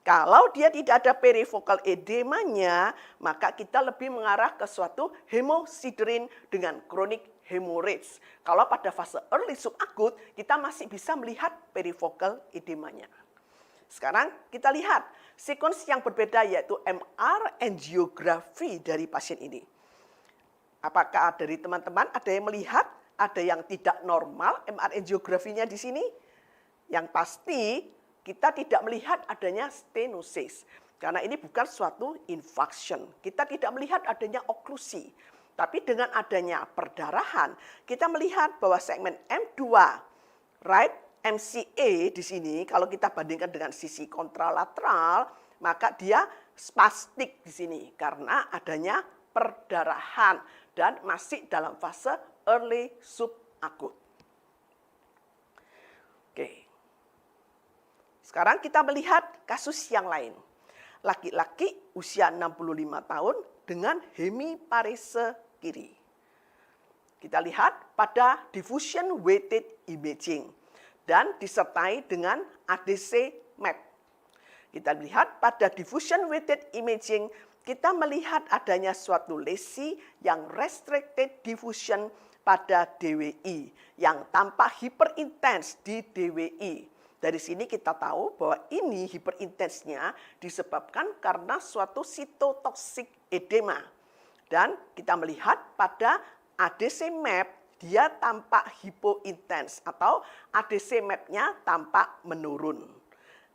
Kalau dia tidak ada perifocal edemanya, maka kita lebih mengarah ke suatu hemosiderin dengan chronic hemorrhage. Kalau pada fase early subacute, kita masih bisa melihat perifocal edemanya. Sekarang kita lihat sekuens yang berbeda yaitu MR angiografi dari pasien ini. Apakah dari teman-teman ada yang melihat, ada yang tidak normal MR angiografinya di sini? Yang pasti kita tidak melihat adanya stenosis. Karena ini bukan suatu infarction. Kita tidak melihat adanya oklusi. Tapi dengan adanya perdarahan, kita melihat bahwa segmen M2, right MCA di sini, kalau kita bandingkan dengan sisi kontralateral, maka dia spastik di sini. Karena adanya perdarahan dan masih dalam fase early subacute. Oke. Sekarang kita melihat kasus yang lain. Laki-laki usia 65 tahun dengan hemiparese kiri. Kita lihat pada diffusion weighted imaging dan disertai dengan ADC map. Kita lihat pada diffusion weighted imaging, kita melihat adanya suatu lesi yang restricted diffusion pada DWI yang tampak hyperintens di DWI. Dari sini kita tahu bahwa ini hyperintensnya disebabkan karena suatu cytotoxic edema. Dan kita melihat pada ADC map dia tampak hypointens atau ADC map-nya tampak menurun.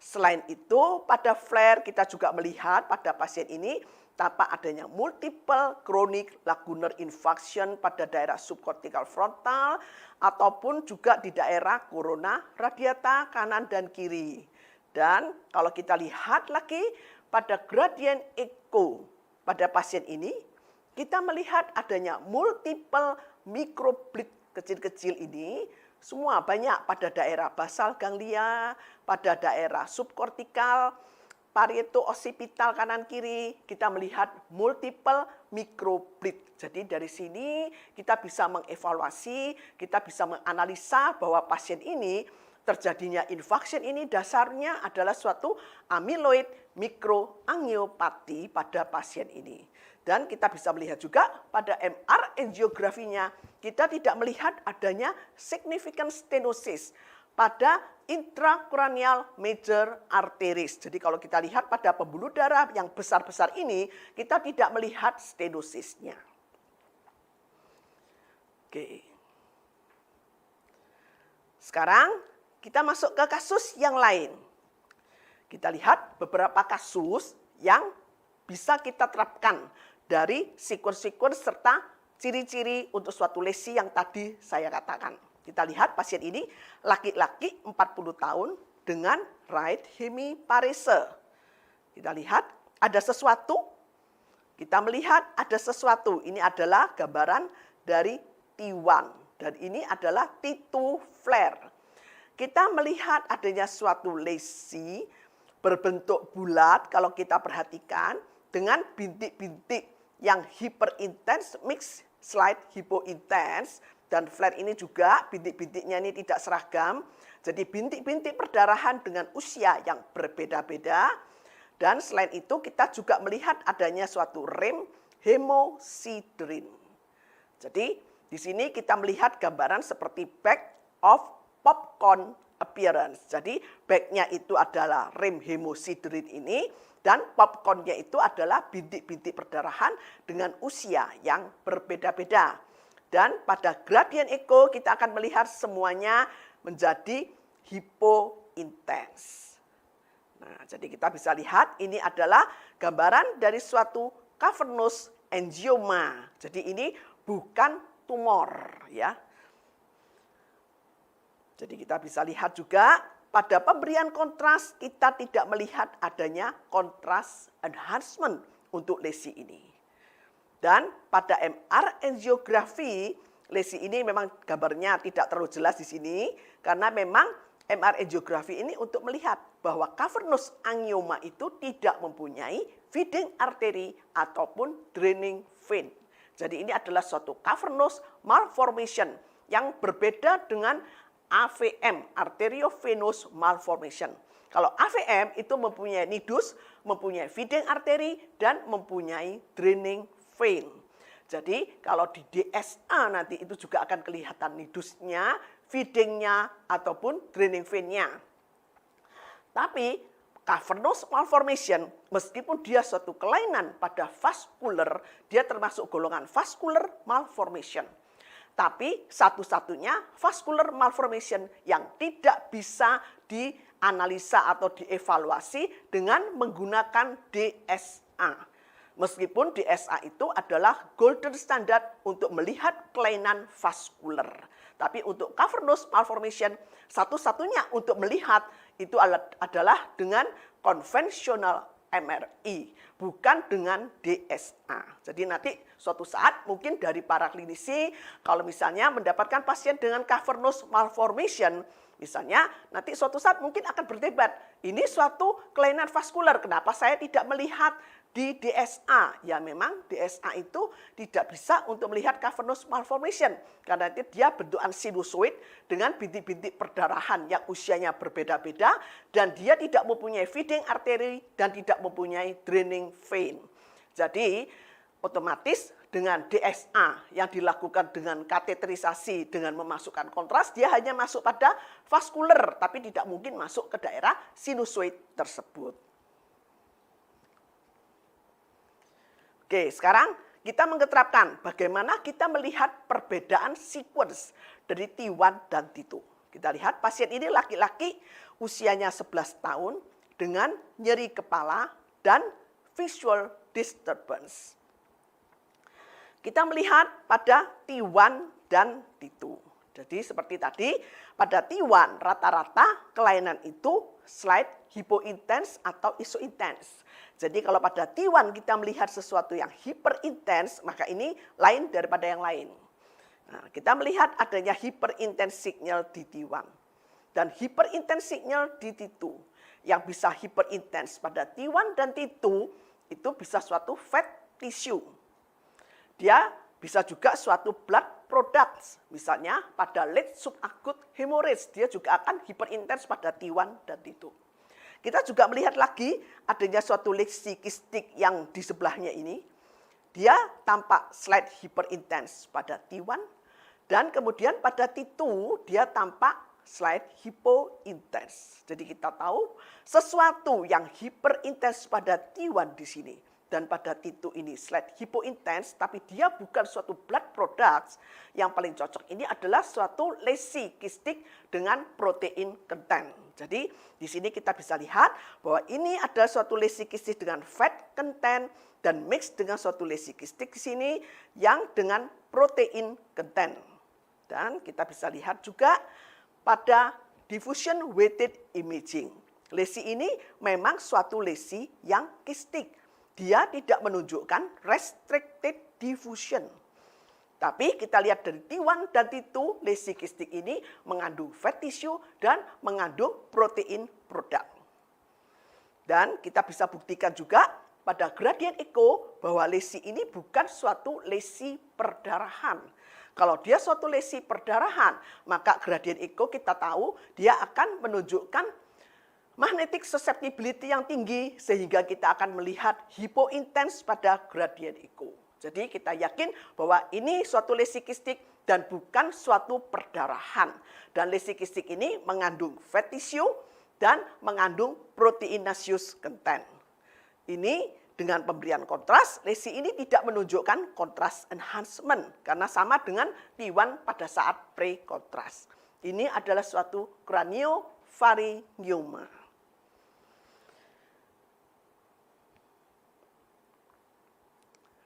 Selain itu pada flare kita juga melihat pada pasien ini tampak adanya multiple chronic lacunar infarction pada daerah subcortical frontal ataupun juga di daerah corona radiata kanan dan kiri. Dan kalau kita lihat lagi pada gradient echo pada pasien ini, kita melihat adanya multiple microbleed kecil-kecil ini, semua banyak pada daerah basal ganglia, pada daerah subkortikal, parieto-occipital kanan kiri, kita melihat multiple microbleed. Jadi dari sini kita bisa mengevaluasi, kita bisa menganalisa bahwa pasien ini terjadinya infarction ini dasarnya adalah suatu amyloid mikroangiopati pada pasien ini. Dan kita bisa melihat juga pada MR angiografinya, kita tidak melihat adanya significant stenosis pada intracranial major arteries. Jadi kalau kita lihat pada pembuluh darah yang besar-besar ini, kita tidak melihat stenosisnya. Oke. Sekarang kita masuk ke kasus yang lain. Kita lihat beberapa kasus yang bisa kita terapkan dari sequence-sequence serta ciri-ciri untuk suatu lesi yang tadi saya katakan. Kita lihat pasien ini laki-laki 40 tahun dengan right hemiparese. Kita lihat ada sesuatu, kita melihat ada sesuatu. Ini adalah gambaran dari T1 dan ini adalah T2 flare. Kita melihat adanya suatu lesi berbentuk bulat kalau kita perhatikan dengan bintik-bintik yang hyperintens mix slight hypointens. Dan flare ini juga bintik-bintiknya ini tidak seragam. Jadi bintik-bintik perdarahan dengan usia yang berbeda-beda. Dan selain itu kita juga melihat adanya suatu rem hemosiderin. Jadi di sini kita melihat gambaran seperti bag of popcorn appearance. Jadi bagnya itu adalah rem hemosiderin ini dan popcornnya itu adalah bintik-bintik perdarahan dengan usia yang berbeda-beda. Dan pada gradient echo kita akan melihat semuanya menjadi hypointens. Nah, jadi kita bisa lihat ini adalah gambaran dari suatu cavernous angioma. Jadi ini bukan tumor, ya. Jadi kita bisa lihat juga pada pemberian kontras kita tidak melihat adanya kontras enhancement untuk lesi ini. Dan pada MR angiografi, lesi ini memang gambarnya tidak terlalu jelas di sini karena memang MR angiografi ini untuk melihat bahwa cavernous angioma itu tidak mempunyai feeding artery ataupun draining vein. Jadi ini adalah suatu cavernous malformation yang berbeda dengan AVM, arteriovenous malformation. Kalau AVM itu mempunyai nidus, mempunyai feeding artery, dan mempunyai draining vein. Jadi kalau di DSA nanti itu juga akan kelihatan nidusnya, feedingnya, ataupun draining vein-nya. Tapi cavernous malformation, meskipun dia suatu kelainan pada vascular, dia termasuk golongan vascular malformation. Tapi satu-satunya vascular malformation yang tidak bisa dianalisa atau dievaluasi dengan menggunakan DSA. Meskipun DSA itu adalah golden standard untuk melihat kelainan vaskuler. Tapi untuk cavernous malformation, satu-satunya untuk melihat itu adalah dengan conventional MRI, bukan dengan DSA. Jadi nanti suatu saat mungkin dari para klinisi, kalau misalnya mendapatkan pasien dengan cavernous malformation, misalnya nanti suatu saat mungkin akan berdebat, ini suatu kelainan vaskular, kenapa saya tidak melihat di DSA? Ya memang DSA itu tidak bisa untuk melihat cavernous malformation, karena dia bentukan sinusoid dengan bintik-bintik perdarahan yang usianya berbeda-beda, dan dia tidak mempunyai feeding artery dan tidak mempunyai draining vein. Jadi otomatis dengan DSA yang dilakukan dengan kateterisasi dengan memasukkan kontras, dia hanya masuk pada vaskuler, tapi tidak mungkin masuk ke daerah sinusoid tersebut. Oke, sekarang kita mengeterapkan bagaimana kita melihat perbedaan sequence dari T1 dan T2. Kita lihat pasien ini laki-laki usianya 11 tahun dengan nyeri kepala dan visual disturbance. Kita melihat pada T1 dan T2. Jadi seperti tadi, pada T1 rata-rata kelainan itu slight hypointens atau isointens. Jadi kalau pada T1 kita melihat sesuatu yang hyperintens, maka ini lain daripada yang lain. Nah, kita melihat adanya hyperintens signal di T1 dan hyperintens signal di T2. Yang bisa hyperintens pada T1 dan T2 itu bisa suatu fat tissue. Dia bisa juga suatu blood products, misalnya pada late subacute hemorrhage, dia juga akan hyperintens pada T1 dan T2. Kita juga melihat lagi adanya suatu lesi kistik yang di sebelahnya ini, dia tampak slight hyperintens pada T1, dan kemudian pada T2 dia tampak slight hypointens. Jadi kita tahu sesuatu yang hyperintens pada T1 di sini dan pada T2 ini slight hypointens, tapi dia bukan suatu blood products. Yang paling cocok ini adalah suatu lesi kistik dengan protein content. Jadi di sini kita bisa lihat bahwa ini adalah suatu lesi kistik dengan fat content dan mix dengan suatu lesi kistik di sini yang dengan protein content. Dan kita bisa lihat juga pada diffusion weighted imaging. Lesi ini memang suatu lesi yang kistik. Dia tidak menunjukkan restricted diffusion. Tapi kita lihat dari T1 dan T2, lesi kistik ini mengandung fat tissue dan mengandung protein produk. Dan kita bisa buktikan juga pada gradient echo bahwa lesi ini bukan suatu lesi perdarahan. Kalau dia suatu lesi perdarahan, maka gradient echo kita tahu dia akan menunjukkan magnetic susceptibility yang tinggi sehingga kita akan melihat hypointens pada gradient echo. Jadi kita yakin bahwa ini suatu lesi kistik dan bukan suatu perdarahan. Dan lesi kistik ini mengandung fat tissue dan mengandung proteinaceous content. Ini dengan pemberian kontras, lesi ini tidak menunjukkan kontras enhancement karena sama dengan T1 pada saat pre-kontras. Ini adalah suatu craniopharyngioma.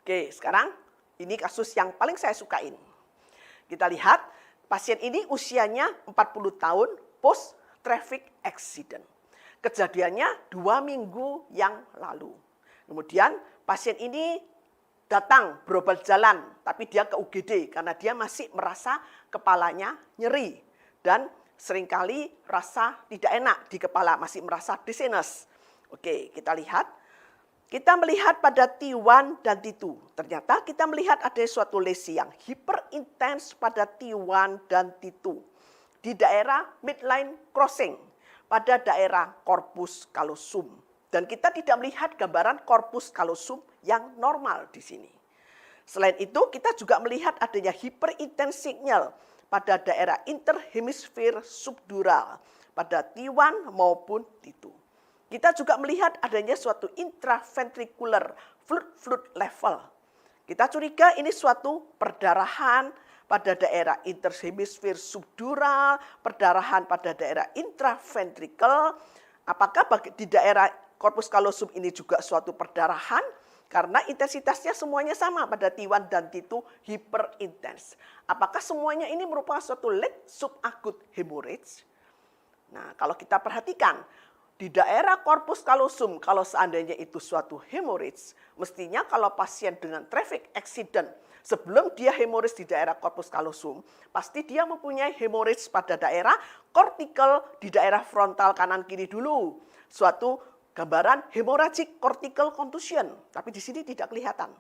Oke, sekarang ini kasus yang paling saya sukain. Kita lihat pasien ini usianya 40 tahun post traffic accident. Kejadiannya 2 minggu yang lalu. Kemudian pasien ini datang berobat jalan, tapi dia ke UGD karena dia masih merasa kepalanya nyeri dan seringkali rasa tidak enak di kepala, masih merasa dizziness. Oke, kita lihat. Kita melihat pada T1 dan T2. Ternyata kita melihat ada suatu lesi yang hyperintens pada T1 dan T2. Di daerah midline crossing, pada daerah corpus callosum. Dan kita tidak melihat gambaran corpus callosum yang normal di sini. Selain itu, kita juga melihat adanya hyperintens signal pada daerah interhemisfer subdural, pada T1 maupun T2. Kita juga melihat adanya suatu intraventricular fluid level. Kita curiga ini suatu perdarahan pada daerah interhemisfer subdural, perdarahan pada daerah intraventricle. Apakah di daerah corpus callosum ini juga suatu perdarahan? Karena intensitasnya semuanya sama pada T1 dan T2 hyperintens. Apakah semuanya ini merupakan suatu late subacute hemorrhage? Nah, kalau kita perhatikan, di daerah corpus callosum, kalau seandainya itu suatu hemorrhage, mestinya kalau pasien dengan traffic accident, sebelum dia hemorrhage di daerah corpus callosum, pasti dia mempunyai hemorrhage pada daerah cortical, di daerah frontal kanan kiri dulu. Suatu gambaran hemorrhagic cortical contusion, tapi di sini tidak kelihatan.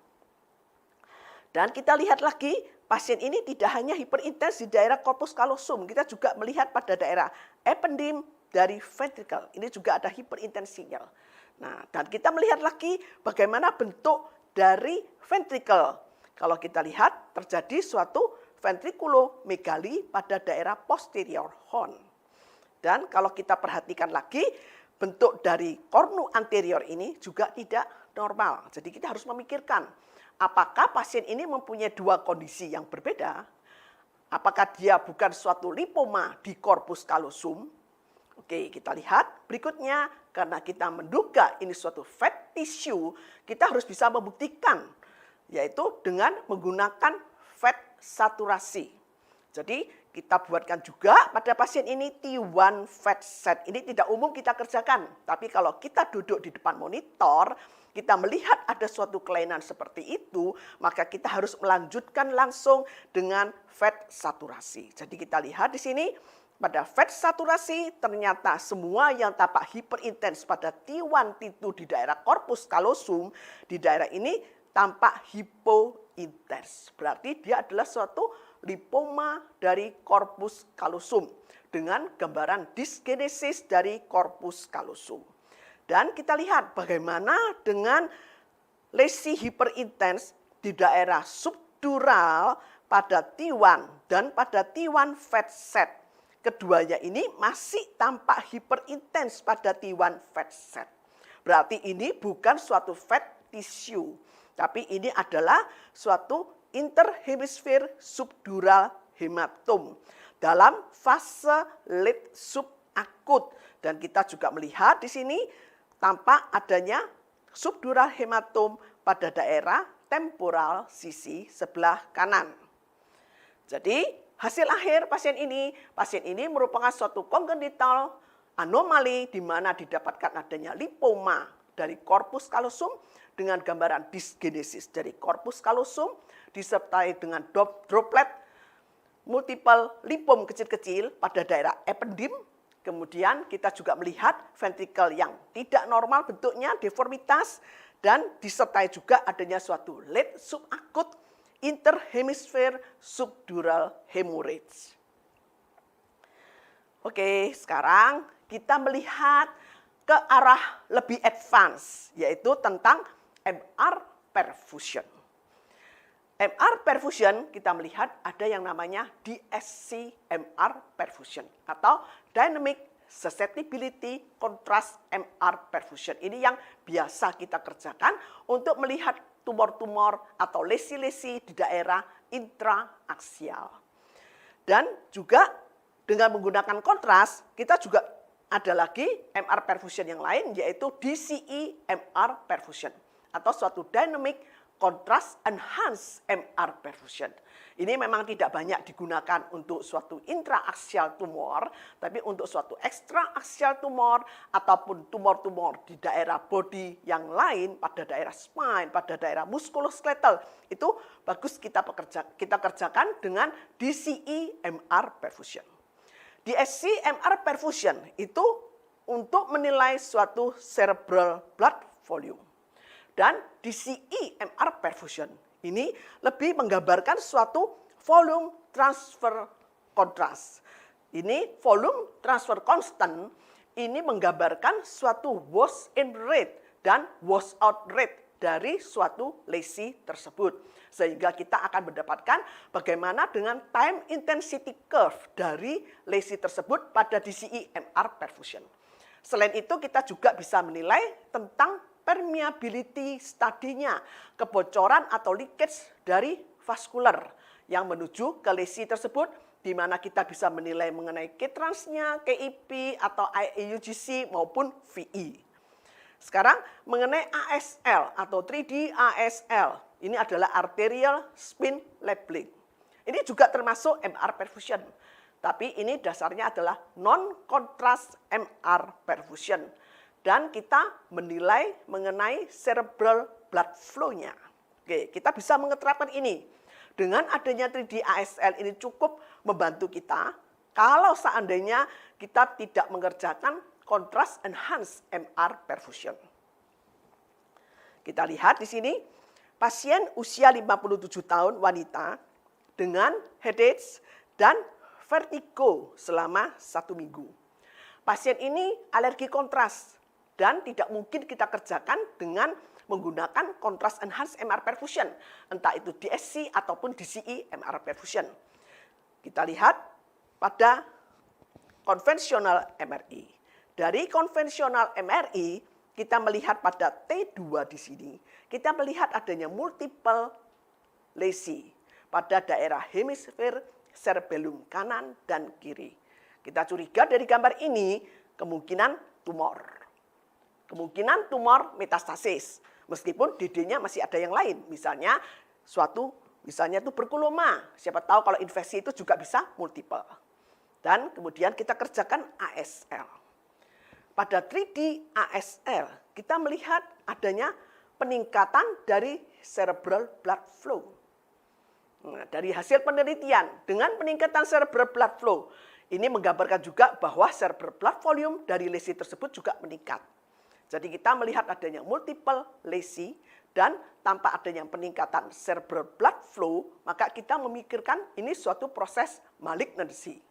Dan kita lihat lagi, pasien ini tidak hanya hiperintens di daerah corpus callosum, kita juga melihat pada daerah ependym dari ventricle. Ini juga ada hiperintensinya. Nah, dan kita melihat lagi bagaimana bentuk dari ventricle. Kalau kita lihat terjadi suatu ventriculomegaly pada daerah posterior horn. Dan kalau kita perhatikan lagi, bentuk dari cornu anterior ini juga tidak normal. Jadi kita harus memikirkan, apakah pasien ini mempunyai dua kondisi yang berbeda? Apakah dia bukan suatu lipoma di corpus callosum? Oke, kita lihat berikutnya. Karena kita menduga ini suatu fat tissue, kita harus bisa membuktikan, yaitu dengan menggunakan fat saturasi. Jadi kita buatkan juga pada pasien ini T1 fat set. Ini tidak umum kita kerjakan, tapi kalau kita duduk di depan monitor, kita melihat ada suatu kelainan seperti itu, maka kita harus melanjutkan langsung dengan fat saturasi. Jadi kita lihat di sini, pada fat saturasi ternyata semua yang tampak hiperintens pada T1, T2 di daerah corpus callosum, di daerah ini tampak hipointens. Berarti dia adalah suatu lipoma dari corpus callosum dengan gambaran dysgenesis dari corpus callosum. Dan kita lihat bagaimana dengan lesi hiperintens di daerah subdural pada T1 dan pada T1 fat set. Keduanya ini masih tampak hiperintens pada T1 fat set. Berarti ini bukan suatu fat tissue, tapi ini adalah suatu interhemisfer subdural hematom dalam fase late subakut. Dan kita juga melihat di sini tampak adanya subdural hematom pada daerah temporal sisi sebelah kanan. Jadi hasil akhir pasien ini merupakan suatu congenital anomali di mana didapatkan adanya lipoma dari corpus callosum dengan gambaran dysgenesis dari corpus callosum disertai dengan droplet multiple lipom kecil-kecil pada daerah ependym. Kemudian kita juga melihat ventricle yang tidak normal bentuknya, deformitas, dan disertai juga adanya suatu late subakut interhemisfer subdural hemorrhage. Oke, sekarang kita melihat ke arah lebih advance, yaitu tentang MR perfusion. MR perfusion kita melihat ada yang namanya DSC MR perfusion atau Dynamic Susceptibility Contrast MR perfusion. Ini yang biasa kita kerjakan untuk melihat tumor-tumor atau lesi-lesi di daerah intraaksial. Dan juga dengan menggunakan kontras, kita juga ada lagi MR perfusion yang lain, yaitu DCE MR perfusion atau suatu Dynamic Contrast Enhanced MR perfusion. Ini memang tidak banyak digunakan untuk suatu intraaksial tumor, tapi untuk suatu ekstraaksial tumor ataupun tumor-tumor di daerah body yang lain, pada daerah spine, pada daerah muskuloskeletal, itu bagus kita kerjakan dengan DCE MR perfusion. DSC MR perfusion itu untuk menilai suatu cerebral blood volume. Dan DCE MR perfusion ini lebih menggambarkan suatu volume transfer contrast. Ini volume transfer constant, ini menggambarkan suatu wash in rate dan wash out rate dari suatu lesi tersebut. Sehingga kita akan mendapatkan bagaimana dengan time intensity curve dari lesi tersebut pada DCE MR perfusion. Selain itu kita juga bisa menilai tentang permeability studinya, kebocoran atau leakage dari vaskular yang menuju ke lesi tersebut, di mana kita bisa menilai mengenai K-transnya, KIP atau IUGC maupun VE. Sekarang mengenai ASL atau 3D ASL, ini adalah arterial spin labeling. Ini juga termasuk MR perfusion, tapi ini dasarnya adalah non-contrast MR perfusion. dan kita menilai mengenai cerebral blood flow-nya. Oke, kita bisa mengeterapkan ini. Dengan adanya 3D ASL ini cukup membantu kita kalau seandainya kita tidak mengerjakan contrast enhanced MR perfusion. Kita lihat di sini, pasien usia 57 tahun wanita dengan headache dan vertigo selama 1 minggu. Pasien ini alergi kontras dan tidak mungkin kita kerjakan dengan menggunakan contrast enhanced MR perfusion, entah itu DSC ataupun DCE MR perfusion. Kita lihat pada konvensional MRI. Dari konvensional MRI, kita melihat pada T2 di sini, kita melihat adanya multiple lesi pada daerah hemisfer cerebellum kanan dan kiri. Kita curiga dari gambar ini kemungkinan tumor. Kemungkinan tumor metastasis, meskipun DD-nya masih ada yang lain, misalnya tuberkuloma. Siapa tahu kalau infeksi itu juga bisa multiple. Dan kemudian kita kerjakan ASL. Pada 3D ASL, kita melihat adanya peningkatan dari cerebral blood flow. Nah, dari hasil penelitian, dengan peningkatan cerebral blood flow, ini menggambarkan juga bahwa cerebral blood volume dari lesi tersebut juga meningkat. Jadi kita melihat adanya multiple lesi dan tanpa adanya peningkatan cerebral blood flow, maka kita memikirkan ini suatu proses malignancy.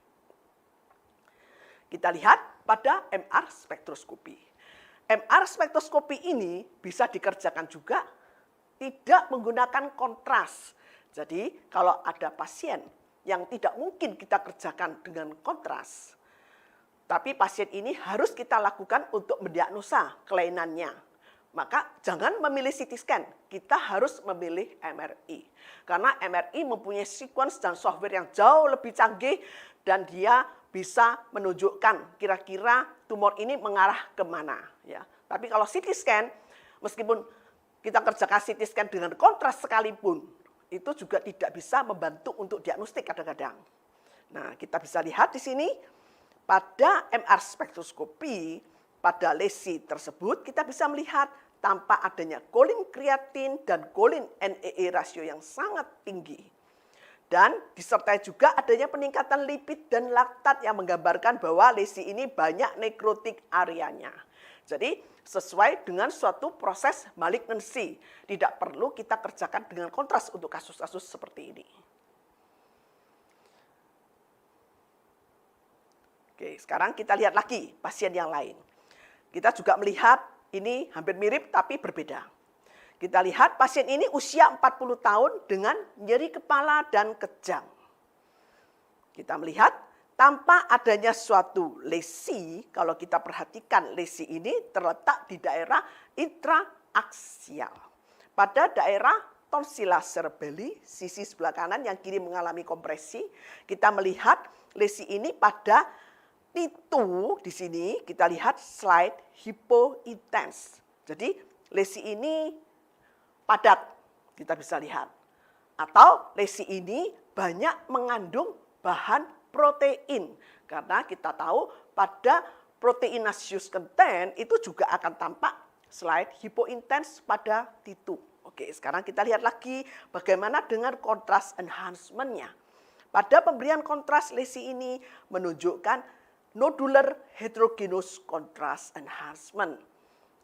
Kita lihat pada MR spektroskopi. MR spektroskopi ini bisa dikerjakan juga tidak menggunakan kontras. Jadi kalau ada pasien yang tidak mungkin kita kerjakan dengan kontras, tapi pasien ini harus kita lakukan untuk mendiagnosa kelainannya. Maka jangan memilih CT scan, kita harus memilih MRI. Karena MRI mempunyai sequence dan software yang jauh lebih canggih dan dia bisa menunjukkan kira-kira tumor ini mengarah kemana. Ya. Tapi kalau CT scan, meskipun kita kerjakan CT scan dengan kontras sekalipun, itu juga tidak bisa membantu untuk diagnostik kadang-kadang. Nah, kita bisa lihat di sini, pada MR spektroskopi, pada lesi tersebut kita bisa melihat tanpa adanya kolin kreatin dan kolin NEE rasio yang sangat tinggi. Dan disertai juga adanya peningkatan lipid dan laktat yang menggambarkan bahwa lesi ini banyak nekrotik areanya. Jadi sesuai dengan suatu proses malignancy. Tidak perlu kita kerjakan dengan kontras untuk kasus-kasus seperti ini. Oke, sekarang kita lihat lagi pasien yang lain. Kita juga melihat ini hampir mirip tapi berbeda. Kita lihat pasien ini usia 40 tahun dengan nyeri kepala dan kejang. Kita melihat tanpa adanya suatu lesi, kalau kita perhatikan lesi ini terletak di daerah intraaksial. Pada daerah tonsilla cerebelli, sisi sebelah kanan yang kiri mengalami kompresi, kita melihat lesi ini pada T2 di sini, kita lihat slide hypointens. Jadi lesi ini padat, kita bisa lihat. Atau lesi ini banyak mengandung bahan protein. Karena kita tahu pada proteinaceous content itu juga akan tampak slide hypointens pada T2. Oke, sekarang kita lihat lagi bagaimana dengan contrast enhancement-nya. Pada pemberian kontras lesi ini menunjukkan nodular heterogeneous contrast enhancement.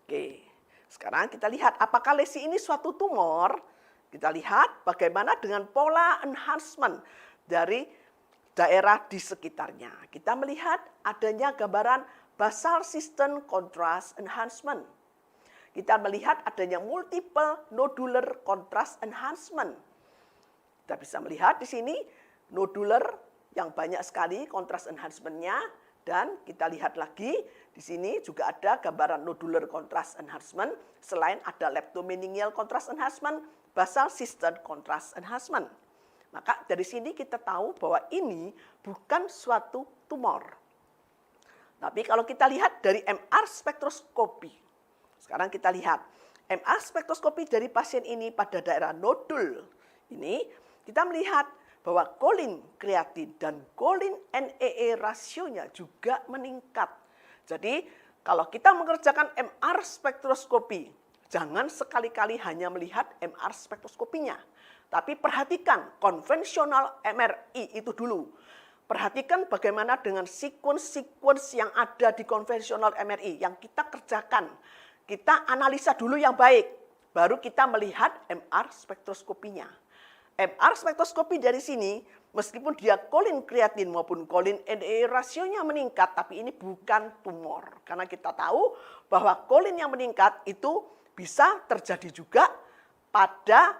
Oke, sekarang kita lihat apakah lesi ini suatu tumor. Kita lihat bagaimana dengan pola enhancement dari daerah di sekitarnya. Kita melihat adanya gambaran basal system contrast enhancement. Kita melihat adanya multiple nodular contrast enhancement. Kita bisa melihat di sini nodular yang banyak sekali contrast enhancement-nya. Dan kita lihat lagi, di sini juga ada gambaran nodular contrast enhancement, selain ada leptomeningeal contrast enhancement, basal system contrast enhancement. Maka dari sini kita tahu bahwa ini bukan suatu tumor. Tapi kalau kita lihat dari MR spektroskopi, sekarang kita lihat MR spektroskopi dari pasien ini pada daerah nodul ini, kita melihat bahwa kolin kreatin dan kolin NEE rasionya juga meningkat. Jadi Kalau kita mengerjakan MR spektroskopi, jangan sekali-kali hanya melihat MR spektroskopinya. Tapi perhatikan konvensional MRI itu dulu. Perhatikan bagaimana dengan sequence yang ada di konvensional MRI yang kita kerjakan. Kita analisa dulu yang baik, baru kita melihat MR spektroskopinya. MR spektroskopi dari sini, meskipun dia kolin kreatin maupun kolin Na rasionya meningkat, tapi ini bukan tumor. Karena kita tahu bahwa kolin yang meningkat itu bisa terjadi juga pada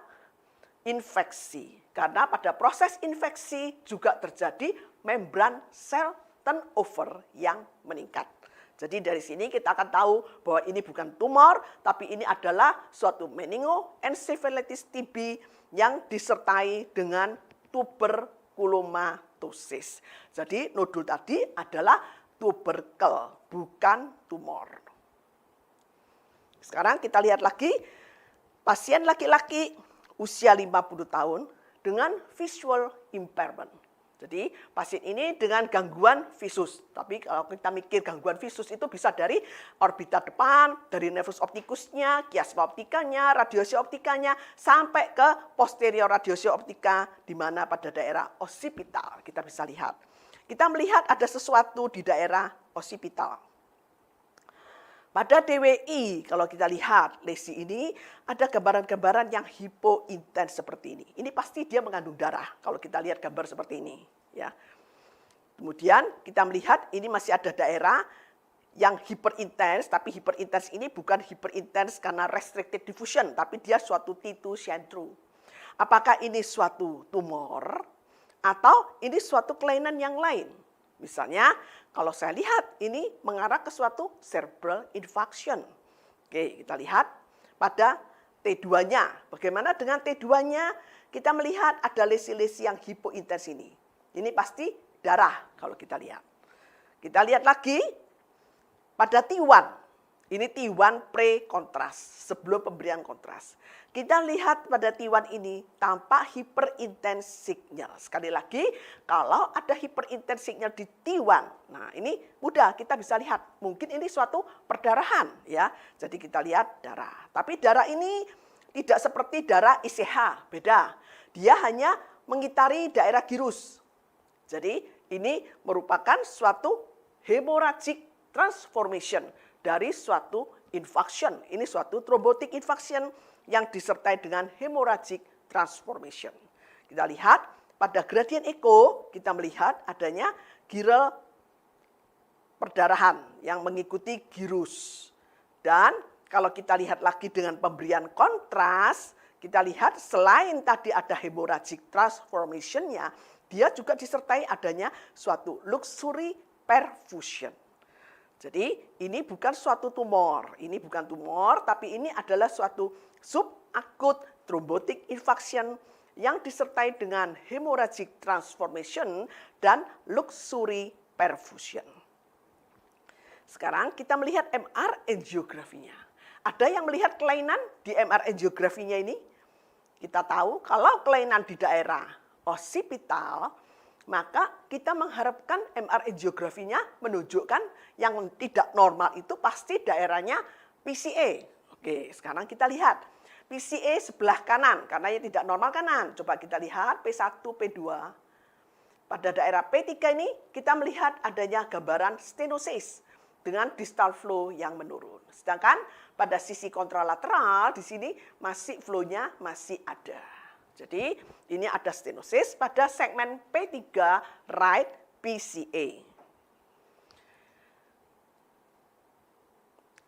infeksi. Karena pada proses infeksi juga terjadi membran sel turnover yang meningkat. Jadi dari sini kita akan tahu bahwa ini bukan tumor, tapi ini adalah suatu meningoencephalitis TB yang disertai dengan tuberkulomatosis. Jadi nodul tadi adalah tuberkel, bukan tumor. Sekarang kita lihat lagi pasien laki-laki usia 50 tahun dengan visual impairment. Jadi pasien ini dengan gangguan visus. Tapi kalau kita mikir gangguan visus itu bisa dari orbita depan, dari nervus opticusnya, chiasma optikanya, radiusio optikanya, sampai ke posterior radiusio optika di mana pada daerah occipital kita bisa lihat. Kita melihat ada sesuatu di daerah occipital. Pada DWI, kalau kita lihat lesi ini, ada gambaran-gambaran yang hipointens seperti ini. Ini pasti dia mengandung darah, kalau kita lihat gambar seperti ini. Ya. Kemudian kita melihat ini masih ada daerah yang hiperintens, tapi hiperintens ini bukan hiperintens karena restricted diffusion, tapi dia suatu T2 centrum. Apakah ini suatu tumor atau ini suatu kelainan yang lain? Misalnya, kalau saya lihat ini mengarah ke suatu cerebral infarction. Oke, kita lihat pada T2-nya. Bagaimana dengan T2-nya? Kita melihat ada lesi-lesi yang hipointens ini. Ini pasti darah kalau kita lihat. Kita lihat lagi pada T1. Ini T1 pre-kontras, sebelum pemberian kontras. Kita lihat pada T1 ini tampak hyperintens signal. Sekali lagi, kalau ada hyperintens signal di T1, nah ini mudah kita bisa lihat. Mungkin ini suatu perdarahan, ya. Jadi kita lihat darah. Tapi darah ini tidak seperti darah ICH, beda. Dia hanya mengitari daerah gyrus. Jadi ini merupakan suatu hemorrhagic transformation dari suatu infarction. Ini suatu thrombotic infarction yang disertai dengan hemorrhagic transformation. Kita lihat pada gradient echo, kita melihat adanya giral perdarahan yang mengikuti gyrus. Dan kalau kita lihat lagi dengan pemberian kontras, kita lihat selain tadi ada hemorrhagic transformation-nya, dia juga disertai adanya suatu luxury perfusion. Jadi ini bukan suatu tumor, ini bukan tumor, tapi ini adalah suatu subakut thrombotic infarction yang disertai dengan hemorrhagic transformation dan luxury perfusion. Sekarang kita melihat MR angiografinya. Ada yang melihat kelainan di MR angiografinya ini? Kita tahu kalau kelainan di daerah occipital, maka kita mengharapkan MR angiografinya menunjukkan yang tidak normal itu pasti daerahnya PCA. Oke, sekarang kita lihat. PCA sebelah kanan, karena yang tidak normal kanan. Coba kita lihat P1, P2. Pada daerah P3 ini kita melihat adanya gambaran stenosis dengan distal flow yang menurun. Sedangkan pada sisi kontralateral di sini masih flow-nya masih ada. Jadi ini ada stenosis pada segmen P3 right PCA.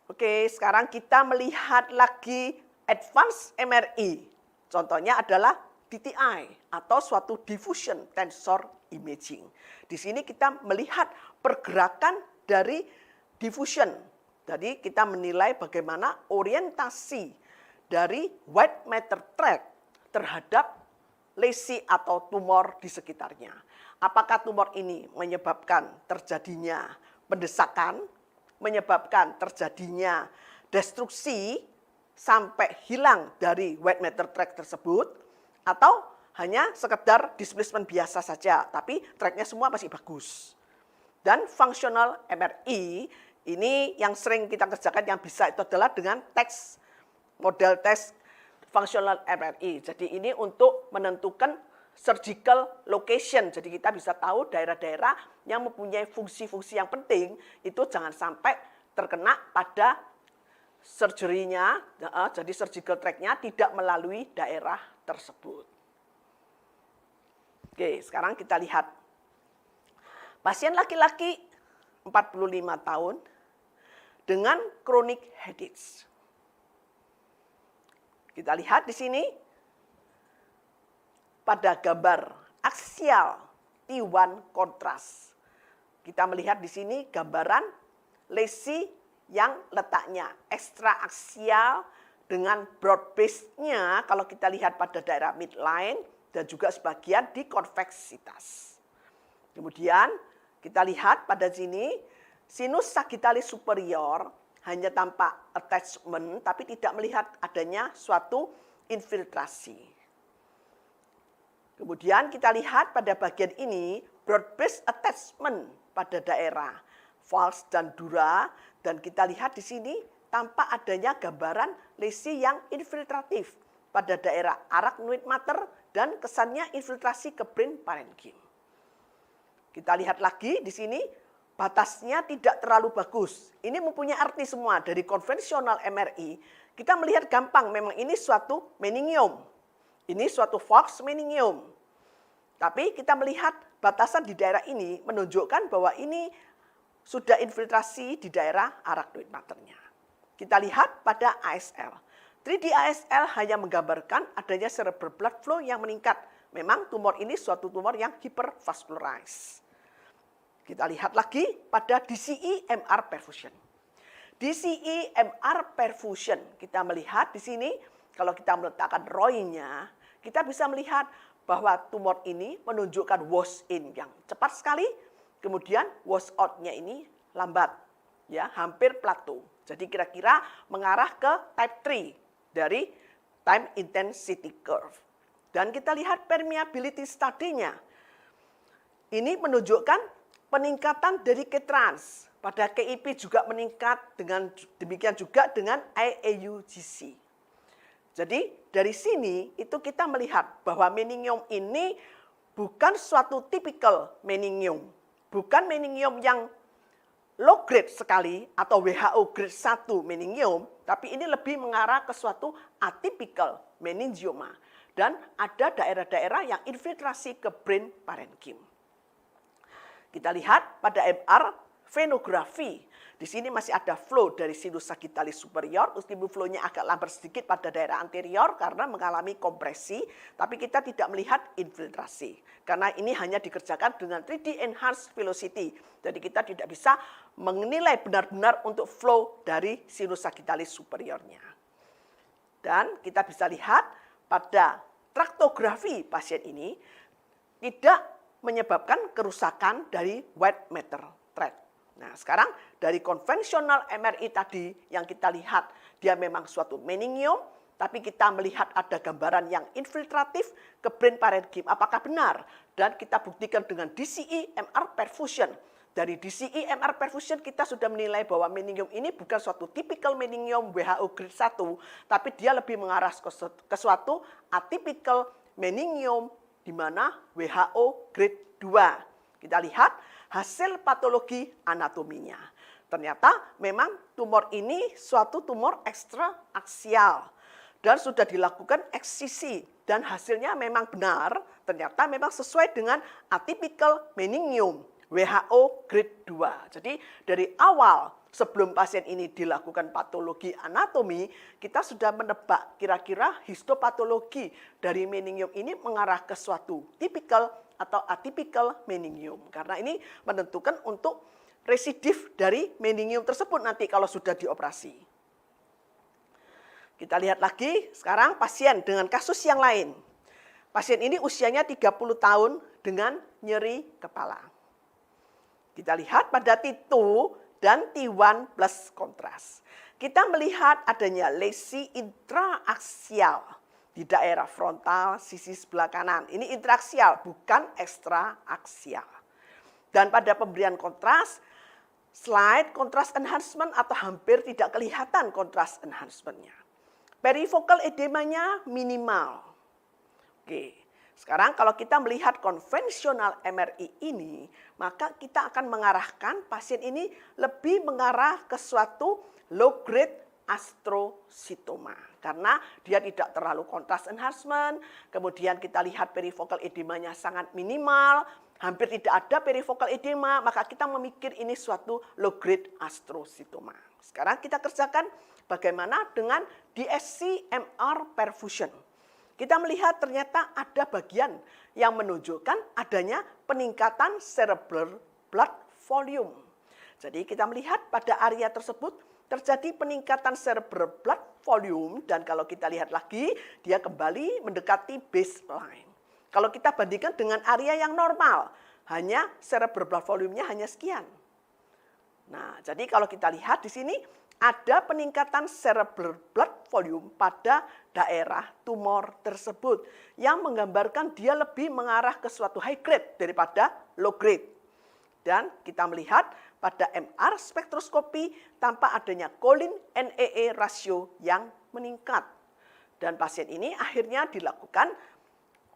Oke, sekarang kita melihat lagi advance MRI. Contohnya adalah DTI atau suatu diffusion tensor imaging. Di sini kita melihat pergerakan dari diffusion. Jadi kita menilai bagaimana orientasi dari white matter tract terhadap lesi atau tumor di sekitarnya. Apakah tumor ini menyebabkan terjadinya pendesakan, menyebabkan terjadinya destruksi sampai hilang dari white matter tract tersebut, atau hanya sekedar displacement biasa saja, tapi tracknya semua masih bagus. Dan functional MRI Ini yang sering kita kerjakan yang bisa itu adalah dengan teks, model teks fungsional MRI. Jadi ini untuk menentukan surgical location. Jadi kita bisa tahu daerah-daerah yang mempunyai fungsi-fungsi yang penting itu jangan sampai terkena pada surgery-nya, jadi surgical tract-nya tidak melalui daerah tersebut. Oke, sekarang kita lihat. Pasien laki-laki 45 tahun dengan chronic headache. Kita lihat di sini pada gambar aksial T1 kontras. Kita melihat di sini gambaran lesi yang letaknya ekstraaksial dengan broad base-nya kalau kita lihat pada daerah midline dan juga sebagian di konveksitas. Kemudian kita lihat pada sini sinus sagittalis superior hanya tampak attachment tapi tidak melihat adanya suatu infiltrasi. Kemudian kita lihat pada bagian ini broad base attachment pada daerah vals dan dura dan kita lihat di sini tampak adanya gambaran lesi yang infiltratif pada daerah arachnoid mater dan kesannya infiltrasi ke brain parenchyma. Kita lihat lagi di sini batasnya tidak terlalu bagus. Ini mempunyai arti semua dari konvensional MRI. Kita melihat gampang memang ini suatu meningium. Ini suatu false meningium. Tapi kita melihat batasan di daerah ini menunjukkan bahwa ini sudah infiltrasi di daerah arachnoid maternya. Kita lihat pada ASL. 3D ASL hanya menggambarkan adanya cerebral blood flow yang meningkat. Memang tumor ini suatu tumor yang hypervascularized. Kita lihat lagi pada DCE MR perfusion. DCE MR perfusion, kita melihat di sini kalau kita meletakkan ROI-nya, kita bisa melihat bahwa tumor ini menunjukkan wash in yang cepat sekali, kemudian wash out-nya ini lambat, ya, hampir plateau. Jadi kira-kira mengarah ke type 3 dari time intensity curve. Dan kita lihat permeability study-nya. Ini menunjukkan peningkatan dari K-trans. Pada KIP juga meningkat, dengan demikian juga dengan IAUGC. Jadi dari sini itu kita melihat bahwa meningium ini bukan suatu typical meningium. Bukan meningium yang low grade sekali atau WHO grade 1 meningium, tapi ini lebih mengarah ke suatu atypical meningioma. Dan ada daerah-daerah yang infiltrasi ke brain parenchyma. Kita lihat pada MR venografi. Di sini masih ada flow dari sinus sagittalis superior. Meskipun flow-nya agak lambat sedikit pada daerah anterior karena mengalami kompresi. Tapi kita tidak melihat infiltrasi. Karena ini hanya dikerjakan dengan 3D enhanced velocity. Jadi kita tidak bisa menilai benar-benar untuk flow dari sinus sagittalis superiornya. Dan kita bisa lihat pada traktografi pasien ini tidak menyebabkan kerusakan dari white matter thread. Nah, sekarang dari konvensional MRI tadi yang kita lihat, dia memang suatu meningium, tapi kita melihat ada gambaran yang infiltratif ke brain parenchyma. Apakah benar? Dan kita buktikan dengan DCE MR perfusion. Dari DCE MR perfusion kita sudah menilai bahwa meningium ini bukan suatu typical meningium WHO grade 1, tapi dia lebih mengarah ke suatu atypical meningium di mana WHO grade 2. Kita lihat hasil patologi anatominya. Ternyata memang tumor ini suatu tumor ekstraaksial dan sudah dilakukan eksisi dan hasilnya memang benar, ternyata memang sesuai dengan atypical meningium WHO grade 2. Jadi dari awal sebelum pasien ini dilakukan patologi anatomi, kita sudah menebak kira-kira histopatologi dari meningium ini mengarah ke suatu typical atau atypical meningium. Karena ini menentukan untuk residif dari meningium tersebut nanti kalau sudah dioperasi. Kita lihat lagi sekarang pasien dengan kasus yang lain. Pasien ini usianya 30 tahun dengan nyeri kepala. Kita lihat pada T2 dan T1 plus kontras. Kita melihat adanya lesi intraaksial di daerah frontal sisi sebelah kanan. Ini intraaksial, bukan ekstraaksial. Dan pada pemberian kontras, slide contrast enhancement atau hampir tidak kelihatan contrast enhancement-nya. Perifocal edemanya minimal. Oke, sekarang kalau kita melihat konvensional MRI ini, maka kita akan mengarahkan pasien ini lebih mengarah ke suatu low grade astrocytoma. Karena dia tidak terlalu contrast enhancement, kemudian kita lihat perifocal edemanya sangat minimal, hampir tidak ada perifocal edema, maka kita memikir ini suatu low grade astrocytoma. Sekarang kita kerjakan bagaimana dengan DSC MR perfusion. Kita melihat ternyata ada bagian yang menunjukkan adanya peningkatan cerebral blood volume. Jadi kita melihat pada area tersebut terjadi peningkatan cerebral blood volume dan kalau kita lihat lagi dia kembali mendekati baseline. Kalau kita bandingkan dengan area yang normal, hanya cerebral blood volume-nya hanya sekian. Nah, jadi kalau kita lihat di sini ada peningkatan cerebral blood volume pada daerah tumor tersebut yang menggambarkan dia lebih mengarah ke suatu high grade daripada low grade. Dan kita melihat pada MR spektroskopi tampak adanya Collin-NEE rasio yang meningkat. Dan pasien ini akhirnya dilakukan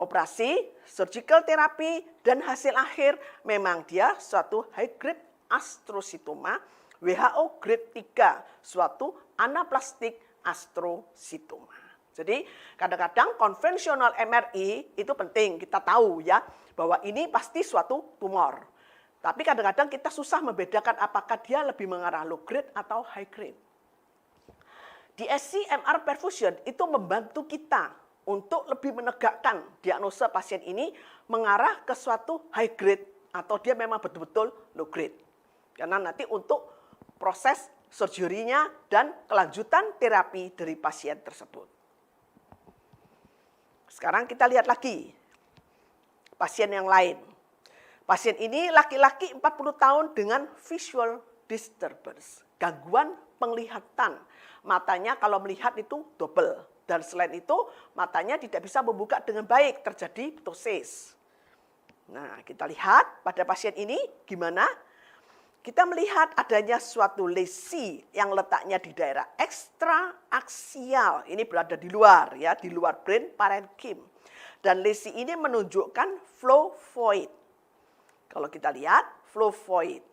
operasi, surgical therapy, dan hasil akhir memang dia suatu high grade astrocytoma WHO grade 3, suatu anaplastik astrocytoma. Jadi kadang-kadang konvensional MRI itu penting, kita tahu ya bahwa ini pasti suatu tumor. Tapi kadang-kadang kita susah membedakan apakah dia lebih mengarah low grade atau high grade. DSC MR perfusion itu membantu kita untuk lebih menegakkan diagnosa pasien ini mengarah ke suatu high grade atau dia memang betul-betul low grade. Karena nanti untuk proses surgery-nya dan kelanjutan terapi dari pasien tersebut. Sekarang kita lihat lagi pasien yang lain. Pasien ini laki-laki 40 tahun dengan visual disturbance, gangguan penglihatan. Matanya kalau melihat itu double. Dan selain itu matanya tidak bisa membuka dengan baik, terjadi ptosis. Nah, kita lihat pada pasien ini gimana? Kita melihat adanya suatu lesi yang letaknya di daerah ekstraaksial. Ini berada di luar ya, di luar brain parenchyma. Dan lesi ini menunjukkan flow void. Kalau kita lihat flow void.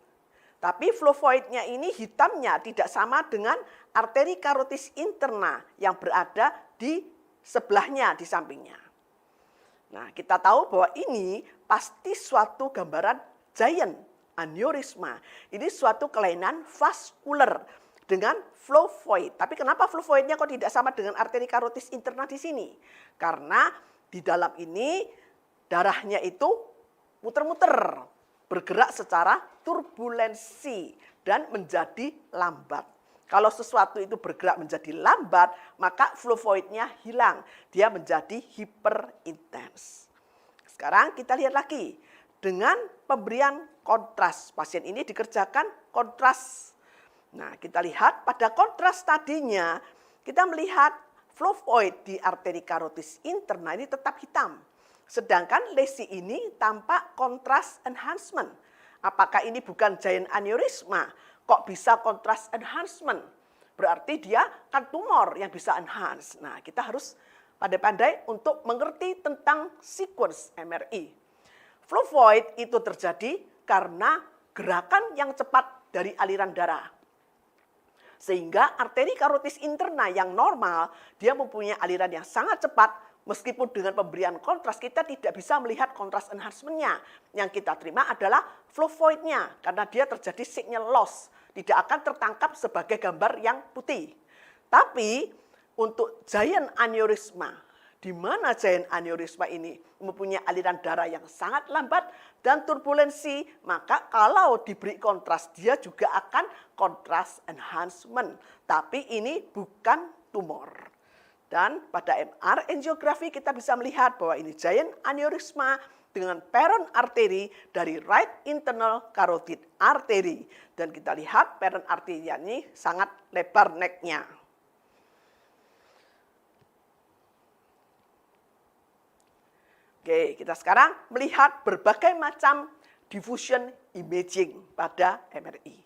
Tapi flow void-nya ini hitamnya tidak sama dengan arteri karotis interna yang berada di sebelahnya, di sampingnya. Nah, kita tahu bahwa ini pasti suatu gambaran giant aneurisma. Ini suatu kelainan vaskular dengan flow void. Tapi kenapa flow void-nya kok tidak sama dengan arteri karotis interna di sini? Karena di dalam ini darahnya itu muter-muter, bergerak secara turbulensi dan menjadi lambat. Kalau sesuatu itu bergerak menjadi lambat, maka flow void-nya hilang. Dia menjadi hyperintens. Sekarang kita lihat lagi. Dengan pemberian kontras, pasien ini dikerjakan kontras. Nah, kita lihat pada kontras tadinya, kita melihat flow void di arteri karotis interna ini tetap hitam. Sedangkan lesi ini tampak kontras enhancement. Apakah ini bukan giant aneurisma? Kok bisa kontras enhancement? Berarti dia kan tumor yang bisa enhance. Nah, kita harus pandai-pandai untuk mengerti tentang sequence MRI. Flow void itu terjadi karena gerakan yang cepat dari aliran darah. Sehingga arteri karotis interna yang normal, dia mempunyai aliran yang sangat cepat, meskipun dengan pemberian kontras kita tidak bisa melihat kontras enhancement-nya. Yang kita terima adalah flow void-nya, karena dia terjadi signal loss, tidak akan tertangkap sebagai gambar yang putih. Tapi untuk giant aneurisma, di mana giant aneurisma ini mempunyai aliran darah yang sangat lambat dan turbulensi, maka kalau diberi kontras dia juga akan kontras enhancement. Tapi ini bukan tumor. Dan pada MR angiografi kita bisa melihat bahwa ini giant aneurisma dengan peron arteri dari right internal carotid artery. Dan kita lihat peron arterinya ini sangat lebar necknya. Oke, kita sekarang melihat berbagai macam diffusion imaging pada MRI.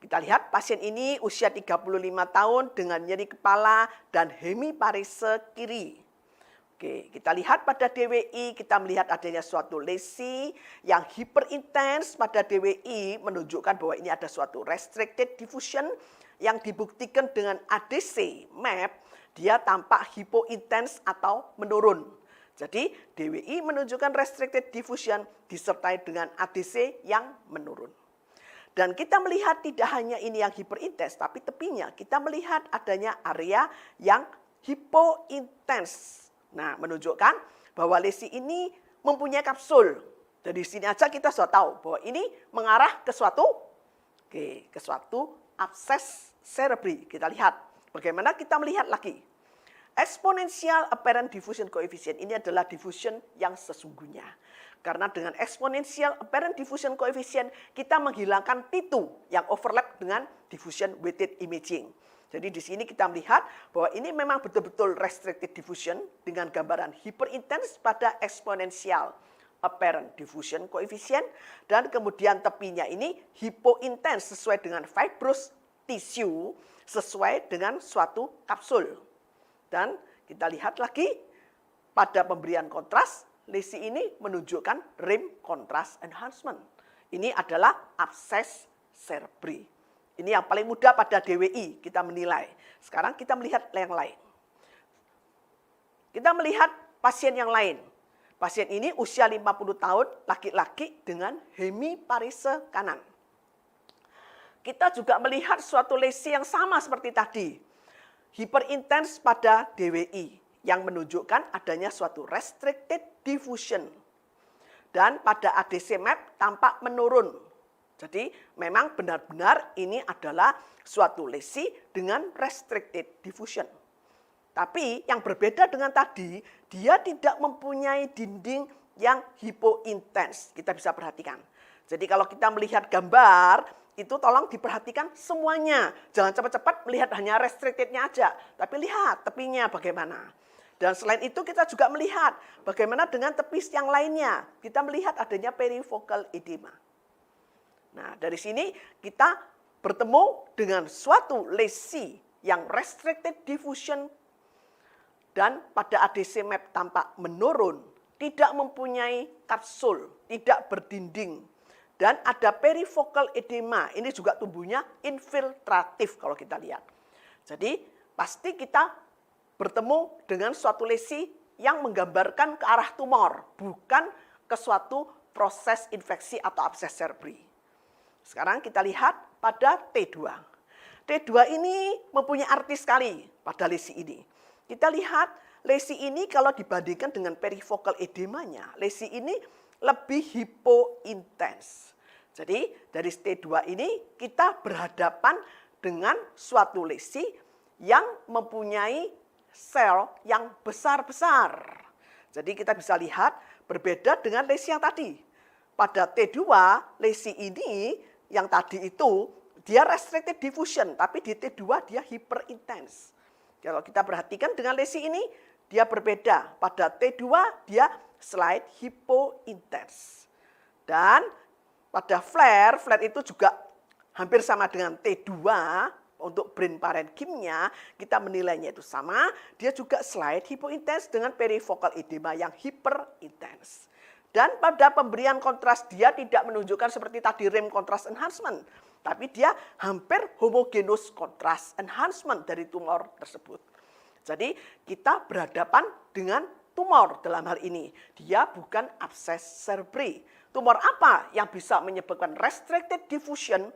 Kita lihat pasien ini usia 35 tahun dengan nyeri kepala dan hemiparese kiri. Oke, kita lihat pada DWI, kita melihat adanya suatu lesi yang hiperintens pada DWI menunjukkan bahwa ini ada suatu restricted diffusion yang dibuktikan dengan ADC map, dia tampak hipointens atau menurun. Jadi DWI menunjukkan restricted diffusion disertai dengan ADC yang menurun. Dan kita melihat tidak hanya ini yang hiperintens, tapi tepinya kita melihat adanya area yang hipointens. Nah, menunjukkan bahwa lesi ini mempunyai kapsul. Dari sini aja kita sudah tahu bahwa ini mengarah ke suatu abses cerebri. Kita lihat bagaimana kita melihat lagi. Exponential apparent diffusion coefficient ini adalah diffusion yang sesungguhnya. Karena dengan exponential apparent diffusion coefficient kita menghilangkan T2 yang overlap dengan diffusion weighted imaging. Jadi di sini kita melihat bahwa ini memang betul-betul restricted diffusion dengan gambaran hyperintens pada exponential apparent diffusion coefficient dan kemudian tepinya ini hypointens sesuai dengan fibrous tissue sesuai dengan suatu kapsul. Dan kita lihat lagi pada pemberian kontras, lesi ini menunjukkan rim contrast enhancement. Ini adalah abses cerebri. Ini yang paling mudah pada DWI kita menilai. Sekarang kita melihat yang lain. Kita melihat pasien yang lain. Pasien ini usia 50 tahun, laki-laki dengan hemiparese kanan. Kita juga melihat suatu lesi yang sama seperti tadi. Hiperintens pada DWI yang menunjukkan adanya suatu restricted diffusion. Dan pada ADC map tampak menurun. Jadi memang benar-benar ini adalah suatu lesi dengan restricted diffusion. Tapi yang berbeda dengan tadi, dia tidak mempunyai dinding yang hipointens. Kita bisa perhatikan. Jadi kalau kita melihat gambar, itu tolong diperhatikan semuanya. Jangan cepat-cepat melihat hanya restricted-nya aja. Tapi lihat tepinya bagaimana. Dan selain itu kita juga melihat bagaimana dengan tepis yang lainnya. Kita melihat adanya perifocal edema. Nah, dari sini kita bertemu dengan suatu lesi yang restricted diffusion dan pada ADC map tampak menurun, tidak mempunyai kapsul, tidak berdinding, dan ada perifocal edema. Ini juga tumbuhnya infiltratif kalau kita lihat. Jadi pasti kita bertemu dengan suatu lesi yang menggambarkan ke arah tumor, bukan ke suatu proses infeksi atau abses cerebri. Sekarang kita lihat pada T2. T2 ini mempunyai arti sekali pada lesi ini. Kita lihat lesi ini kalau dibandingkan dengan perifocal edemanya, lesi ini lebih hipointens. Jadi dari T2 ini kita berhadapan dengan suatu lesi yang mempunyai sel yang besar-besar. Jadi kita bisa lihat berbeda dengan lesi yang tadi. Pada T2, lesi ini yang tadi itu dia restricted diffusion, tapi di T2 dia hyperintens. Kalau kita perhatikan dengan lesi ini, dia berbeda. Pada T2 dia slight hypointens. Dan pada flare itu juga hampir sama dengan T2 untuk brain parenchyma, kita menilainya itu sama. Dia juga slight hypointens dengan perifocal edema yang hyperintens. Dan pada pemberian kontras dia tidak menunjukkan seperti tadi rim contrast enhancement. Tapi dia hampir homogeneous contrast enhancement dari tumor tersebut. Jadi kita berhadapan dengan tumor dalam hal ini. Dia bukan abses cerebri. Tumor apa yang bisa menyebabkan restricted diffusion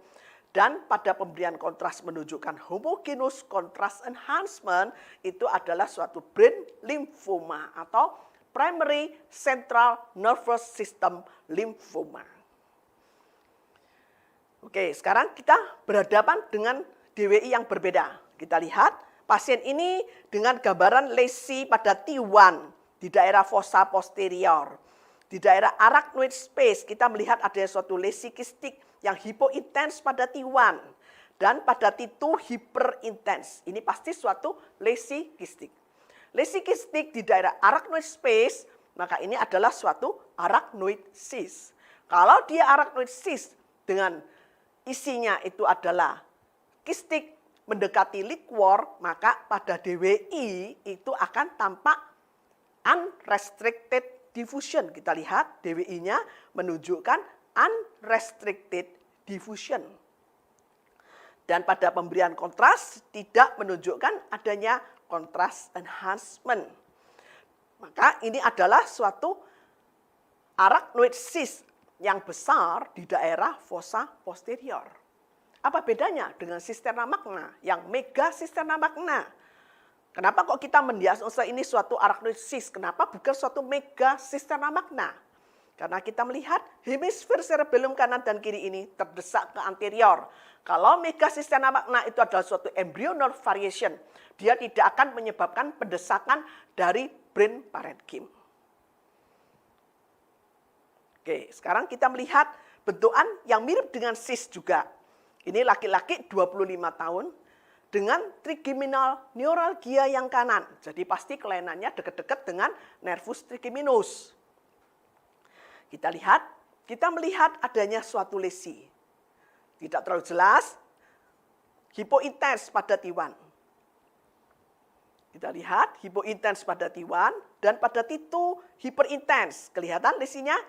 dan pada pemberian kontras menunjukkan homogeneous contrast enhancement itu adalah suatu brain lymphoma atau primary central nervous system lymphoma. Oke, sekarang kita berhadapan dengan DWI yang berbeda. Kita lihat pasien ini dengan gambaran lesi pada T1 di daerah fossa posterior. Di daerah arachnoid space kita melihat ada suatu lesi kistik yang hipointens pada T1 dan pada T2 hyperintens. Ini pasti suatu lesi kistik. Lesi kistik di daerah arachnoid space, maka ini adalah suatu arachnoid cyst. Kalau dia arachnoid cyst dengan isinya itu adalah kistik mendekati liquor, maka pada DWI itu akan tampak unrestricted diffusion. Kita lihat DWI-nya menunjukkan unrestricted diffusion. Dan pada pemberian kontras tidak menunjukkan adanya kontras enhancement. Maka ini adalah suatu arachnoid cyst yang besar di daerah fossa posterior. Apa bedanya dengan sisterna magna yang mega sisterna magna? Kenapa kok kita mendiagnosa ini suatu arachnoid cyst? Kenapa bukan suatu mega sisterna magna? Karena kita melihat hemisfer cerebellum kanan dan kiri ini terdesak ke anterior. Kalau mega sisterna magna itu adalah suatu embryonal variation, dia tidak akan menyebabkan pendesakan dari brain parenchyma. Oke, sekarang kita melihat bentukan yang mirip dengan cyst juga. Ini laki-laki 25 tahun dengan trigeminal neuralgia yang kanan. Jadi pasti kelainannya dekat-dekat dengan nervus trigeminus. Kita melihat adanya suatu lesi. Tidak terlalu jelas, hipointens pada T1. Kita lihat hipointens pada T1 dan pada T2 hiperintens. Kelihatan lesinya?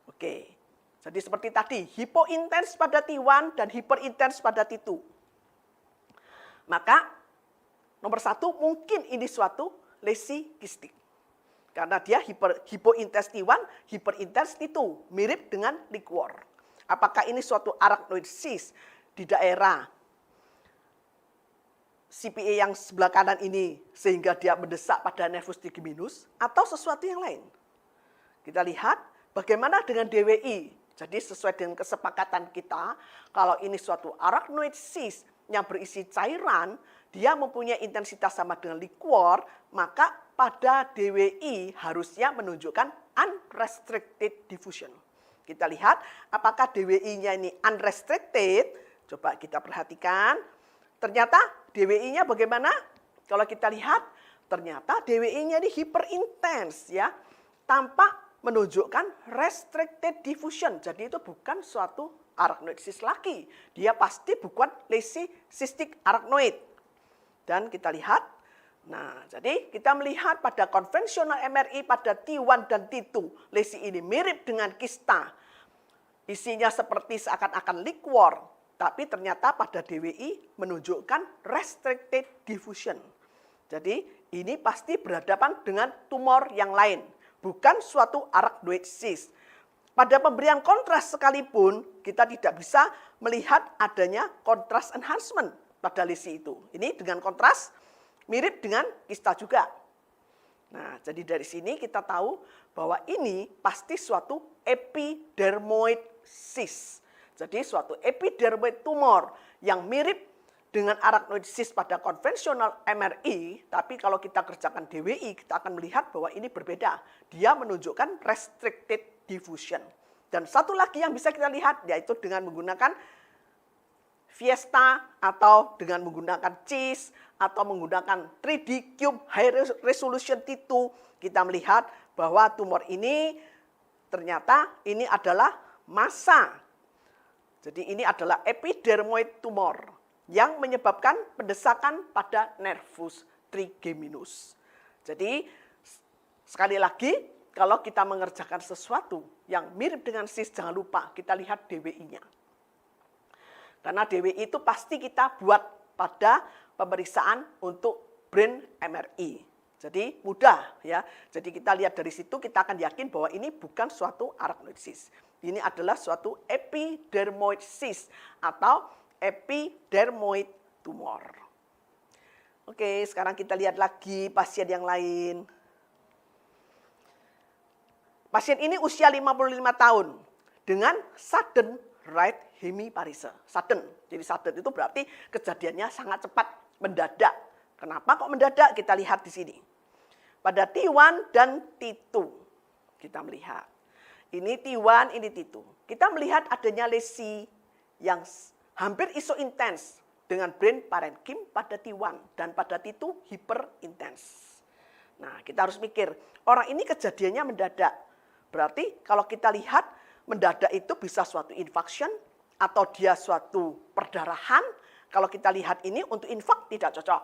Oke. Jadi seperti tadi, hipointens pada T1 dan hiperintens pada T2. Maka nomor 1 mungkin ini suatu lesi kistik. Karena dia hipointens T1, hiperintens T2, mirip dengan liquor. Apakah ini suatu arachnoid cyst di daerah CPA yang sebelah kanan ini sehingga dia mendesak pada nervus trigeminus atau sesuatu yang lain? Kita lihat bagaimana dengan DWI. Jadi sesuai dengan kesepakatan kita, kalau ini suatu arachnoid cyst yang berisi cairan, dia mempunyai intensitas sama dengan liquor, maka pada DWI harusnya menunjukkan unrestricted diffusion. Kita lihat apakah DWI-nya ini unrestricted. Coba kita perhatikan. Ternyata DWI-nya bagaimana? Kalau kita lihat, ternyata DWI-nya ini hyperintens ya. Tampak menunjukkan restricted diffusion. Jadi itu bukan suatu arachnoid cyst lagi. Dia pasti bukan lesi cystic arachnoid. Dan kita lihat, nah jadi kita melihat pada konvensional MRI pada T1 dan T2, lesi ini mirip dengan kista. Isinya seperti seakan-akan liquor, tapi ternyata pada DWI menunjukkan restricted diffusion. Jadi ini pasti berhadapan dengan tumor yang lain. Bukan suatu arachnoid cyst. Pada pemberian kontras sekalipun, kita tidak bisa melihat adanya kontras enhancement pada lesi itu. Ini dengan kontras mirip dengan kista juga. Nah, jadi dari sini kita tahu bahwa ini pasti suatu epidermoid cyst. Jadi suatu epidermoid tumor yang mirip dengan arachnoid cyst pada konvensional MRI, tapi kalau kita kerjakan DWI, kita akan melihat bahwa ini berbeda. Dia menunjukkan restricted diffusion. Dan satu lagi yang bisa kita lihat, yaitu dengan menggunakan Fiesta, atau dengan menggunakan CIS, atau menggunakan 3D Cube High Resolution T2, kita melihat bahwa tumor ini ternyata ini adalah massa. Jadi ini adalah epidermoid tumor yang menyebabkan pendesakan pada nervus trigeminus. Jadi sekali lagi, kalau kita mengerjakan sesuatu yang mirip dengan cyst, jangan lupa kita lihat DWI-nya. Karena DWI itu pasti kita buat pada pemeriksaan untuk brain MRI. Jadi mudah ya. Jadi kita lihat dari situ, kita akan yakin bahwa ini bukan suatu arachnoid cyst. Ini adalah suatu epidermoid cyst atau epidermoid tumor. Oke, sekarang kita lihat lagi pasien yang lain. Pasien ini usia 55 tahun dengan sudden right hemiparesia. Sudden. Jadi sudden itu berarti kejadiannya sangat cepat, mendadak. Kenapa kok mendadak? Kita lihat di sini. Pada T1 dan T2 kita melihat. Ini T1, ini T2. Kita melihat adanya lesi yang hampir isointens dengan brain parenchyma pada T1 dan pada T2 hiperintens. Nah, kita harus mikir, orang ini kejadiannya mendadak. Berarti kalau kita lihat mendadak itu bisa suatu infarction atau dia suatu perdarahan, kalau kita lihat ini untuk infak tidak cocok.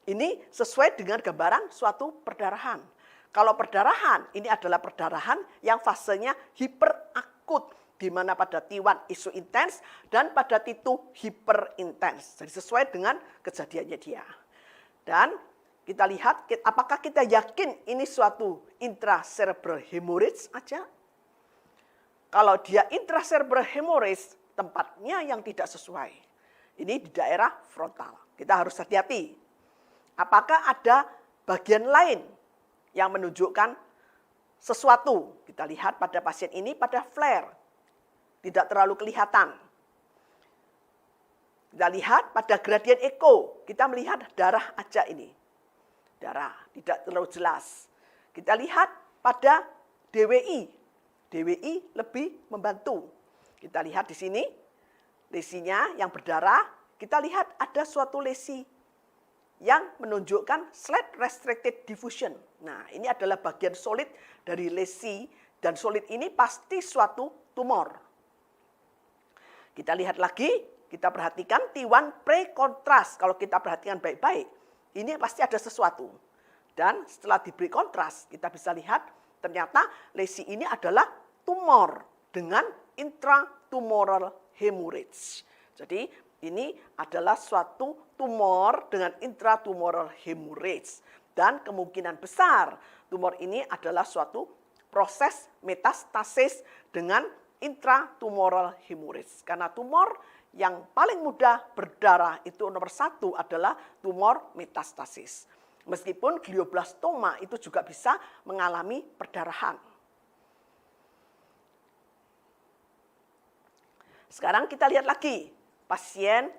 Ini sesuai dengan gambaran suatu perdarahan. Kalau perdarahan, ini adalah perdarahan yang fasenya hiperakut, di mana pada T1 isu intens dan pada T2 hiperintens. Jadi sesuai dengan kejadiannya dia. Dan kita lihat apakah kita yakin ini suatu intracerebral hemorrhage aja? Kalau dia intracerebral hemorrhage, tempatnya yang tidak sesuai. Ini di daerah frontal. Kita harus hati-hati. Apakah ada bagian lain yang menunjukkan sesuatu? Kita lihat pada pasien ini pada flare. Tidak terlalu kelihatan. Kita lihat pada gradien echo. Kita melihat darah aja ini. Darah, tidak terlalu jelas. Kita lihat pada DWI. DWI lebih membantu. Kita lihat di sini, lesinya yang berdarah. Kita lihat ada suatu lesi yang menunjukkan slight restricted diffusion. Nah, ini adalah bagian solid dari lesi, dan solid ini pasti suatu tumor. Kita lihat lagi, kita perhatikan T1 pre-kontras. Kalau kita perhatikan baik-baik, ini pasti ada sesuatu. Dan setelah diberi kontras, kita bisa lihat ternyata lesi ini adalah tumor dengan intratumoral hemorrhage. Jadi ini adalah suatu tumor dengan intratumoral hemorrhage. Dan kemungkinan besar tumor ini adalah suatu proses metastasis dengan intratumoral hemorrhage. Karena tumor yang paling mudah berdarah itu nomor 1 adalah tumor metastasis. Meskipun glioblastoma itu juga bisa mengalami perdarahan. Sekarang kita lihat lagi. Pasien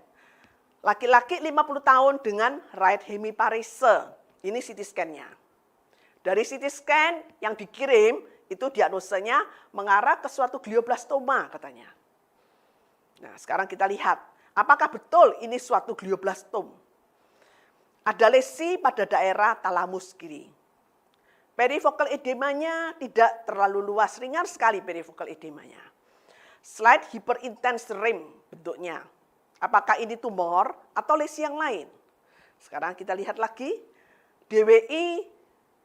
laki-laki 50 tahun dengan right hemiparese. Ini CT scan-nya. Dari CT scan yang dikirim, itu diagnosanya mengarah ke suatu glioblastoma katanya. Nah, sekarang kita lihat, apakah betul ini suatu glioblastom? Ada lesi pada daerah talamus kiri. Perifocal edemanya tidak terlalu luas, ringan sekali perifocal edemanya. Slight hyperintense rim bentuknya. Apakah ini tumor atau lesi yang lain? Sekarang kita lihat lagi, DWI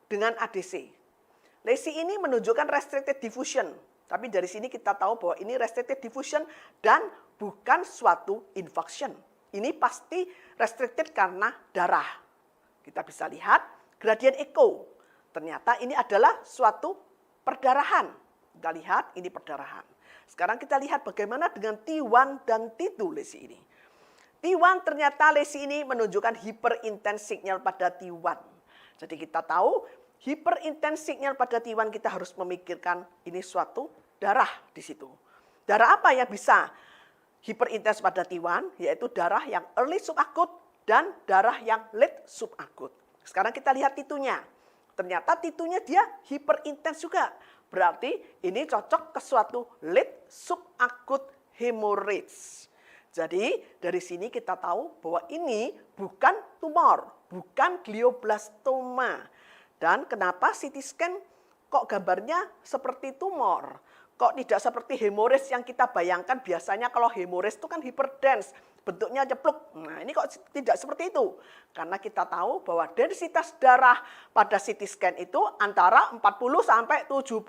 dengan ADC. Lesi ini menunjukkan restricted diffusion. Tapi dari sini kita tahu bahwa ini restricted diffusion dan bukan suatu infarction. Ini pasti restricted karena darah. Kita bisa lihat gradien echo. Ternyata ini adalah suatu perdarahan. Kita lihat ini perdarahan. Sekarang kita lihat bagaimana dengan T1 dan T2 lesi ini. T1 ternyata lesi ini menunjukkan hyperintense signal pada T1. Jadi kita tahu hyperintense signal pada T1 kita harus memikirkan ini suatu darah di situ. Darah apa yang bisa hyperintense pada T1? Yaitu darah yang early subakut dan darah yang late subakut. Sekarang kita lihat T2-nya. Ternyata T2-nya dia hyperintense juga. Berarti ini cocok ke suatu late subakut hemorrhage. Jadi dari sini kita tahu bahwa ini bukan tumor, bukan glioblastoma. Dan kenapa CT scan kok gambarnya seperti tumor? Kok tidak seperti hemorrhage yang kita bayangkan biasanya kalau hemorrhage itu kan hyperdense, bentuknya cepluk. Nah ini kok tidak seperti itu? Karena kita tahu bahwa densitas darah pada CT scan itu antara 40 sampai 70.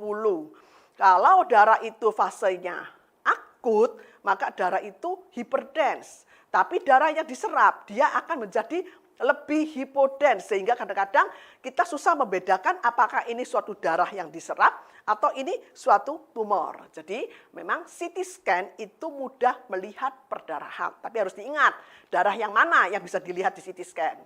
Kalau darah itu fasenya akut, maka darah itu hyperdense. Tapi darah yang diserap, dia akan menjadi lebih hipodens, sehingga kadang-kadang kita susah membedakan apakah ini suatu darah yang diserap atau ini suatu tumor. Jadi memang CT scan itu mudah melihat perdarahan. Tapi harus diingat, darah yang mana yang bisa dilihat di CT scan.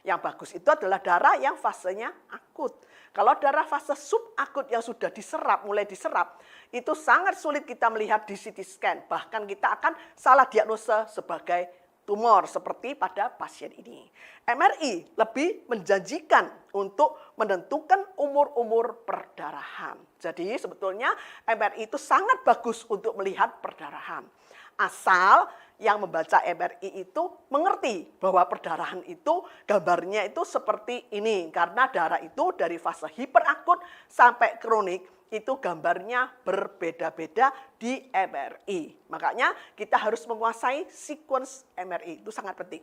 Yang bagus itu adalah darah yang fasenya akut. Kalau darah fase subakut yang sudah diserap, mulai diserap, itu sangat sulit kita melihat di CT scan. Bahkan kita akan salah diagnosa sebagai tumor seperti pada pasien ini. MRI lebih menjanjikan untuk menentukan umur-umur perdarahan. Jadi sebetulnya MRI itu sangat bagus untuk melihat perdarahan. Asal yang membaca MRI itu mengerti bahwa perdarahan itu gambarnya itu seperti ini. Karena darah itu dari fase hiperakut sampai kronik itu gambarnya berbeda-beda di MRI. Makanya kita harus menguasai sequence MRI, itu sangat penting.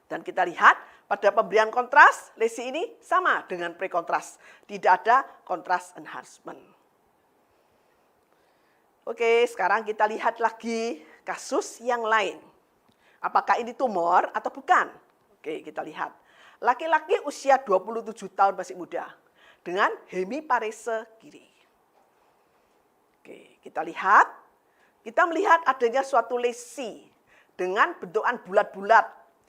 Dan kita lihat pada pemberian kontras, lesi ini sama dengan prekontras. Tidak ada kontras enhancement. Oke, sekarang kita lihat lagi kasus yang lain. Apakah ini tumor atau bukan? Oke, kita lihat. Laki-laki usia 27 tahun masih muda dengan hemiparese kiri. Oke, kita lihat. Kita melihat adanya suatu lesi dengan bentukan bulat-bulat,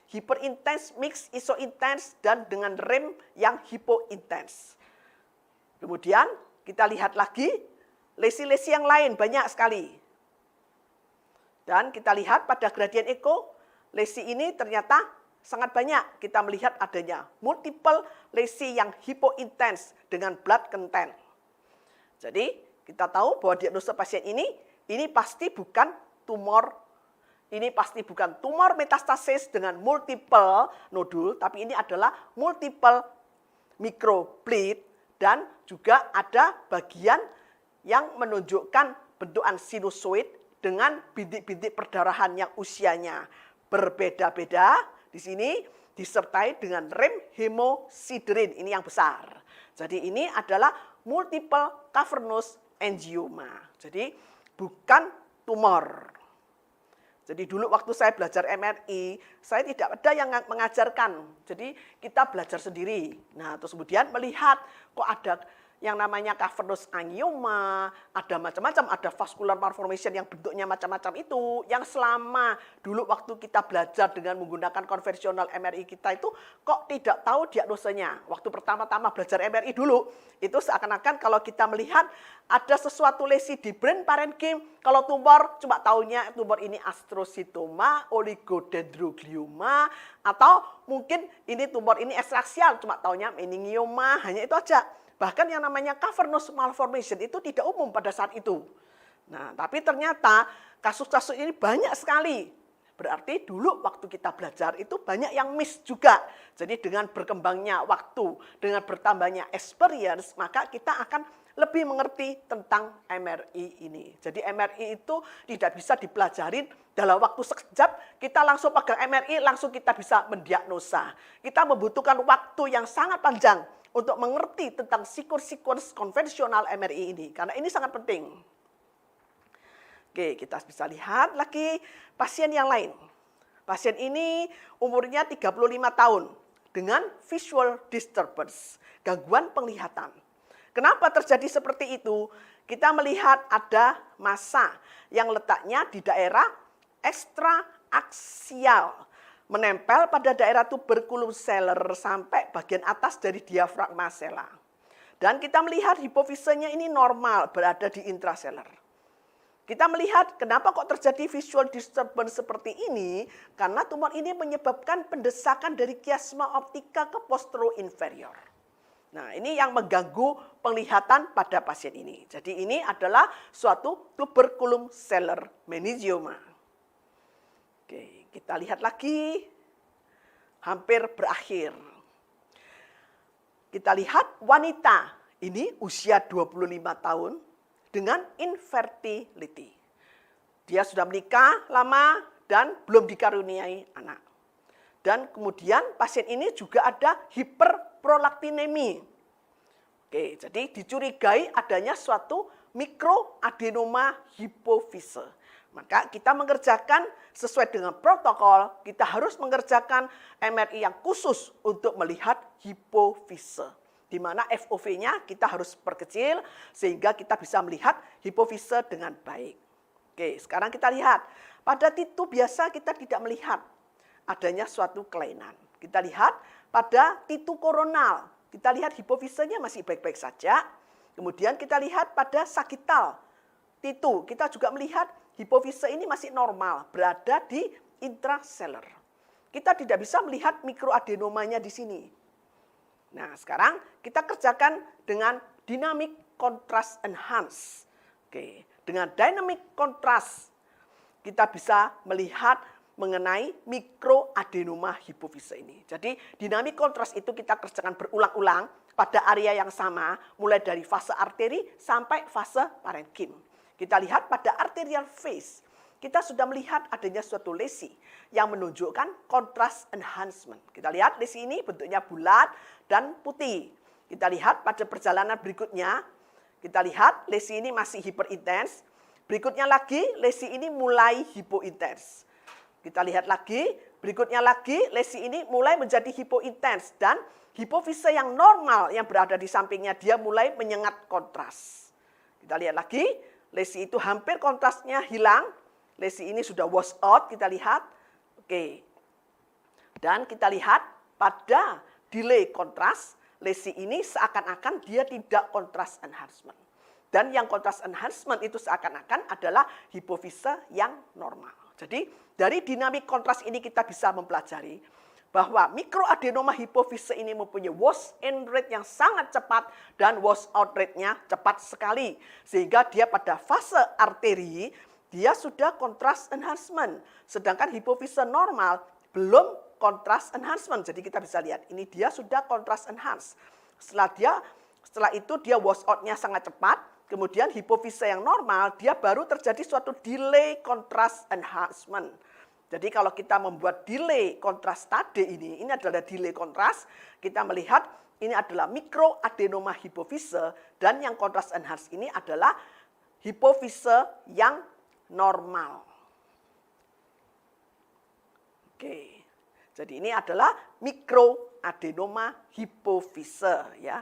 hyperintens, mix, isointens, dan dengan rem yang hipointens. Kemudian kita lihat lagi lesi-lesi yang lain banyak sekali. Dan kita lihat pada gradien eko, lesi ini ternyata sangat banyak. Kita melihat adanya multiple lesi yang hipointens dengan blood content. Jadi kita tahu bahwa diagnosa pasien ini pasti bukan tumor. Ini pasti bukan tumor metastasis dengan multiple nodul, tapi ini adalah multiple microbleed dan juga ada bagian yang menunjukkan bentukan sinusoid dengan bintik-bintik perdarahan yang usianya berbeda-beda. Di sini disertai dengan rem hemosiderin, ini yang besar. Jadi ini adalah multiple cavernous angioma. Jadi bukan tumor. Jadi dulu waktu saya belajar MRI, saya tidak ada yang mengajarkan. Jadi kita belajar sendiri. Nah, terus kemudian melihat kok ada yang namanya cavernous angioma, ada macam-macam, ada vascular malformation yang bentuknya macam-macam itu, yang selama dulu waktu kita belajar dengan menggunakan konvensional MRI kita itu kok tidak tahu diagnosanya. Waktu pertama-tama belajar MRI dulu, itu seakan-akan kalau kita melihat ada sesuatu lesi di brain parenchyma, kalau tumor cuma taunya tumor ini astrocytoma, oligodendroglioma, atau mungkin ini tumor ini ekstraksial, cuma taunya meningioma, hanya itu aja. Bahkan yang namanya cavernous malformation itu tidak umum pada saat itu. Nah, tapi ternyata kasus-kasus ini banyak sekali. Berarti dulu waktu kita belajar itu banyak yang miss juga. Jadi dengan berkembangnya waktu, dengan bertambahnya experience, maka kita akan lebih mengerti tentang MRI ini. Jadi MRI itu tidak bisa dipelajarin dalam waktu sekejap, kita langsung pegang MRI, langsung kita bisa mendiagnosa. Kita membutuhkan waktu yang sangat panjang untuk mengerti tentang sequence konvensional MRI ini. Karena ini sangat penting. Oke, kita bisa lihat lagi pasien yang lain. Pasien ini umurnya 35 tahun dengan visual disturbance, gangguan penglihatan. Kenapa terjadi seperti itu? Kita melihat ada massa yang letaknya di daerah ekstraaksial, menempel pada daerah tuberculum seller sampai bagian atas dari diafragma sela. Dan kita melihat hipofisenya ini normal berada di intraseller. Kita melihat kenapa kok terjadi visual disturbance seperti ini, karena tumor ini menyebabkan pendesakan dari chiasma optica ke posterior-inferior. Nah, ini yang mengganggu penglihatan pada pasien ini. Jadi ini adalah suatu tuberculum seller meningioma. Oke, kita lihat lagi, hampir berakhir. Kita lihat wanita, ini usia 25 tahun dengan infertility. Dia sudah menikah lama dan belum dikaruniai anak. Dan kemudian pasien ini juga ada hiperprolaktinemi. Oke, jadi dicurigai adanya suatu mikroadenoma hipofise. Maka kita mengerjakan sesuai dengan protokol, kita harus mengerjakan MRI yang khusus untuk melihat hipofise. Di mana FOV-nya kita harus perkecil sehingga kita bisa melihat hipofise dengan baik. Oke, sekarang kita lihat. Pada titu biasa kita tidak melihat adanya suatu kelainan. Kita lihat pada titu koronal. Kita lihat hipofisenya masih baik-baik saja. Kemudian kita lihat pada sagital titu. Kita juga melihat hipofise ini masih normal, berada di intraseller. Kita tidak bisa melihat mikroadenomanya di sini. Nah, sekarang kita kerjakan dengan dynamic contrast enhance. Oke, dengan dynamic contrast kita bisa melihat mengenai mikroadenoma hipofise ini. Jadi dynamic contrast itu kita kerjakan berulang-ulang pada area yang sama, mulai dari fase arteri sampai fase parenkim. Kita lihat pada arterial phase, kita sudah melihat adanya suatu lesi yang menunjukkan contrast enhancement. Kita lihat lesi ini bentuknya bulat dan putih. Kita lihat pada perjalanan berikutnya, kita lihat lesi ini masih hiperintens. Berikutnya lagi, lesi ini mulai hipointens. Kita lihat lagi, berikutnya lagi, lesi ini mulai menjadi hipointens. Dan hipofise yang normal yang berada di sampingnya, dia mulai menyengat kontras. Kita lihat lagi, lesi itu hampir kontrasnya hilang. Lesi ini sudah wash out, kita lihat. Oke. Dan kita lihat pada delay kontras, lesi ini seakan-akan dia tidak kontras enhancement. Dan yang kontras enhancement itu seakan-akan adalah hipofise yang normal. Jadi dari dinamik kontras ini kita bisa mempelajari bahwa mikroadenoma hipofise ini mempunyai wash in rate yang sangat cepat dan wash out rate-nya cepat sekali. Sehingga dia pada fase arteri, dia sudah kontras enhancement. Sedangkan hipofise normal belum kontras enhancement. Jadi kita bisa lihat, ini dia sudah kontras enhance. Setelah itu dia wash out-nya sangat cepat. Kemudian hipofise yang normal, dia baru terjadi suatu delay kontras enhancement. Jadi kalau kita membuat delay kontras tadi ini adalah delay kontras, kita melihat ini adalah mikroadenoma hipofise dan yang kontras enhance ini adalah hipofise yang normal. Oke. Jadi ini adalah mikroadenoma hipofise ya.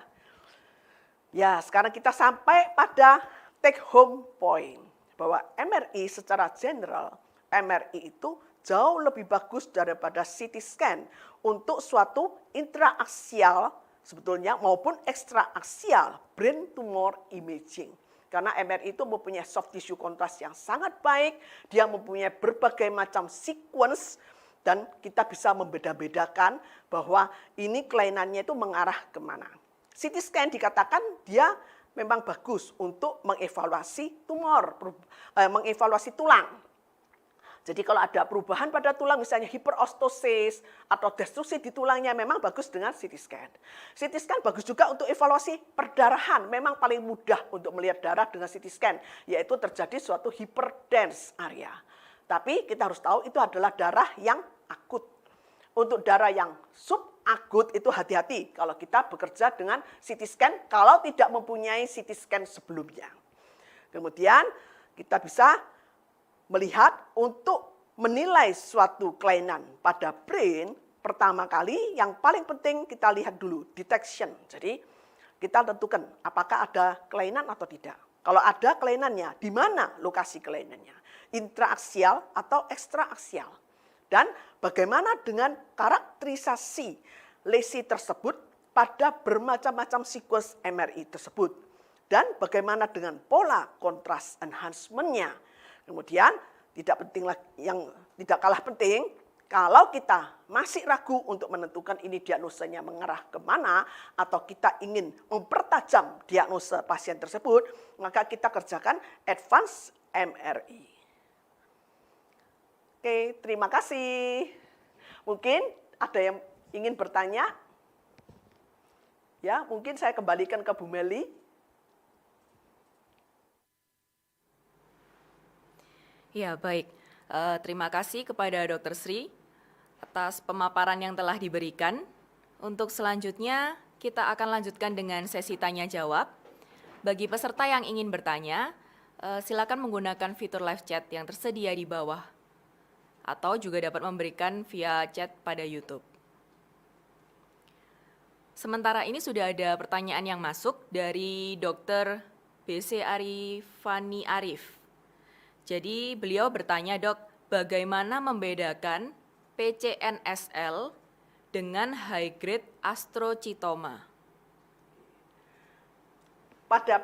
Ya, sekarang kita sampai pada take home point bahwa MRI secara general, MRI itu jauh lebih bagus daripada CT scan untuk suatu intraaksial sebetulnya maupun ekstraaksial brain tumor imaging. Karena MRI itu mempunyai soft tissue kontras yang sangat baik, dia mempunyai berbagai macam sequence dan kita bisa membeda-bedakan bahwa ini kelainannya itu mengarah kemana. CT scan dikatakan dia memang bagus untuk mengevaluasi tumor, mengevaluasi tulang. Jadi kalau ada perubahan pada tulang, misalnya hiperostosis atau destruksi di tulangnya, memang bagus dengan CT scan. CT scan bagus juga untuk evaluasi perdarahan, memang paling mudah untuk melihat darah dengan CT scan, yaitu terjadi suatu hyperdense area. Tapi kita harus tahu itu adalah darah yang akut. Untuk darah yang subakut itu hati-hati kalau kita bekerja dengan CT scan kalau tidak mempunyai CT scan sebelumnya. Kemudian kita bisa melihat untuk menilai suatu kelainan pada brain, pertama kali yang paling penting kita lihat dulu detection. Jadi kita tentukan apakah ada kelainan atau tidak. Kalau ada kelainannya, di mana lokasi kelainannya? Intraaksial atau ekstraaksial. Dan bagaimana dengan karakterisasi lesi tersebut pada bermacam-macam sequence MRI tersebut. Dan bagaimana dengan pola kontras enhancement-nya. Kemudian yang tidak kalah penting, kalau kita masih ragu untuk menentukan ini diagnosanya mengarah kemana atau kita ingin mempertajam diagnosa pasien tersebut, maka kita kerjakan advance MRI. Oke, terima kasih. Mungkin ada yang ingin bertanya? Ya, mungkin saya kembalikan ke Bu Meli. Ya, baik. Terima kasih kepada Dr. Sri atas pemaparan yang telah diberikan. Untuk selanjutnya, kita akan lanjutkan dengan sesi tanya-jawab. Bagi peserta yang ingin bertanya, silakan menggunakan fitur live chat yang tersedia di bawah, atau juga dapat memberikan via chat pada YouTube. Sementara ini sudah ada pertanyaan yang masuk dari Dr. B.C. Arifani Arif. Jadi beliau bertanya, Dok, bagaimana membedakan PCNSL dengan high grade astrocytoma? Pada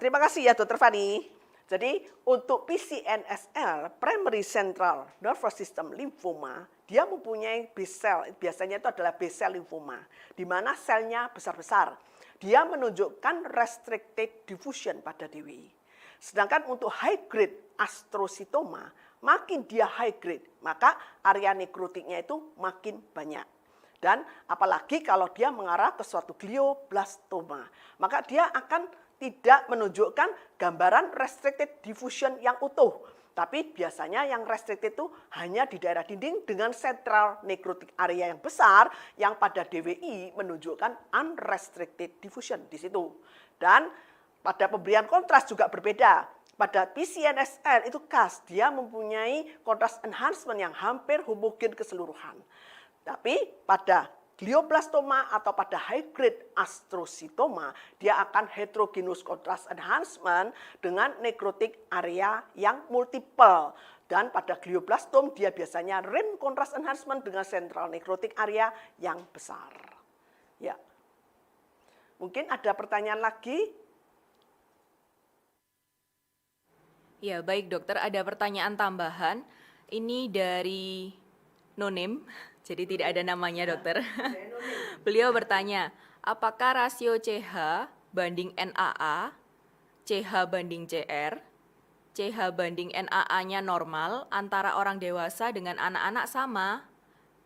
terima kasih ya Dr. Fani. Jadi untuk PCNSL, primary central nervous system lymphoma, dia mempunyai B cell, biasanya itu adalah B cell lymphoma, di mana selnya besar-besar. Dia menunjukkan restricted diffusion pada DWI. Sedangkan untuk high grade astrocytoma, makin dia high grade, maka area nekrotiknya itu makin banyak. Dan apalagi kalau dia mengarah ke suatu glioblastoma, maka dia akan tidak menunjukkan gambaran restricted diffusion yang utuh. Tapi biasanya yang restricted itu hanya di daerah dinding dengan central necrotic area yang besar yang pada DWI menunjukkan unrestricted diffusion di situ. Dan pada pemberian kontras juga berbeda. Pada PCNSL itu khas, dia mempunyai kontras enhancement yang hampir homogen keseluruhan. Tapi pada glioblastoma atau pada high grade astrocytoma, dia akan heterogeneous contrast enhancement dengan necrotic area yang multiple. Dan pada glioblastom dia biasanya rim contrast enhancement dengan central necrotic area yang besar. Ya. Mungkin ada pertanyaan lagi? Ya, baik dokter, ada pertanyaan tambahan. Ini dari Nonim. Jadi tidak ada namanya dokter. Beliau bertanya, apakah rasio CH banding NAA, CH banding CR, CH banding NAA-nya normal antara orang dewasa dengan anak-anak sama?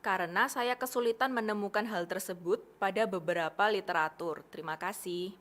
Karena saya kesulitan menemukan hal tersebut pada beberapa literatur. Terima kasih.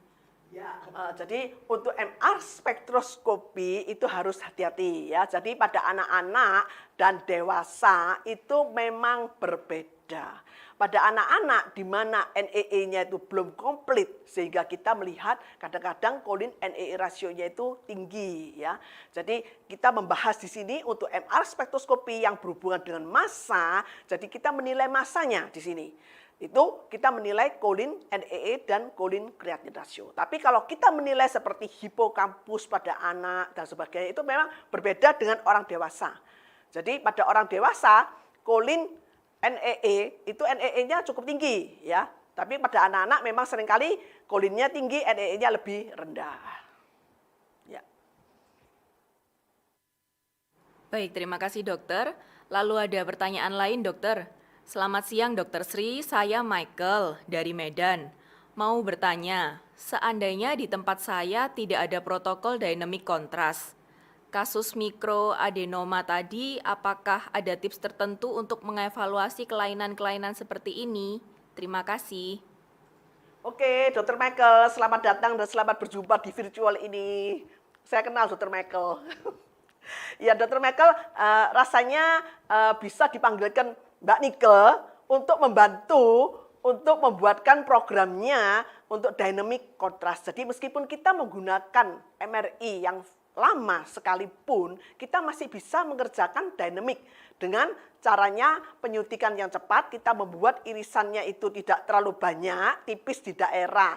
Ya, jadi untuk MR spektroskopi itu harus hati-hati ya. Jadi pada anak-anak dan dewasa itu memang berbeda. Pada anak-anak di mana NEE-nya itu belum komplit sehingga kita melihat kadang-kadang kolin NEE rasionya itu tinggi ya. Jadi kita membahas di sini untuk MR spektroskopi yang berhubungan dengan massa, jadi kita menilai massanya di sini. Itu kita menilai kolin NEE dan kolin creatinine ratio. Tapi kalau kita menilai seperti hipokampus pada anak dan sebagainya itu memang berbeda dengan orang dewasa. Jadi pada orang dewasa kolin NEE itu NEE-nya cukup tinggi ya. Tapi pada anak-anak memang seringkali kolinnya tinggi, NEE-nya lebih rendah. Ya. Baik, terima kasih dokter. Lalu ada pertanyaan lain dokter. Selamat siang Dr. Sri, saya Michael dari Medan. Mau bertanya, seandainya di tempat saya tidak ada protokol dynamic contrast, kasus mikroadenoma tadi apakah ada tips tertentu untuk mengevaluasi kelainan-kelainan seperti ini? Terima kasih. Oke, Dr. Michael, selamat datang dan selamat berjumpa di virtual ini. Saya kenal Dr. Michael. Ya, Dr. Michael, rasanya bisa dipanggilkan Mbak Nike untuk membantu untuk membuatkan programnya untuk dynamic contrast. Jadi meskipun kita menggunakan MRI yang lama sekalipun, kita masih bisa mengerjakan dynamic dengan caranya penyuntikan yang cepat. Kita membuat irisannya itu tidak terlalu banyak, tipis di daerah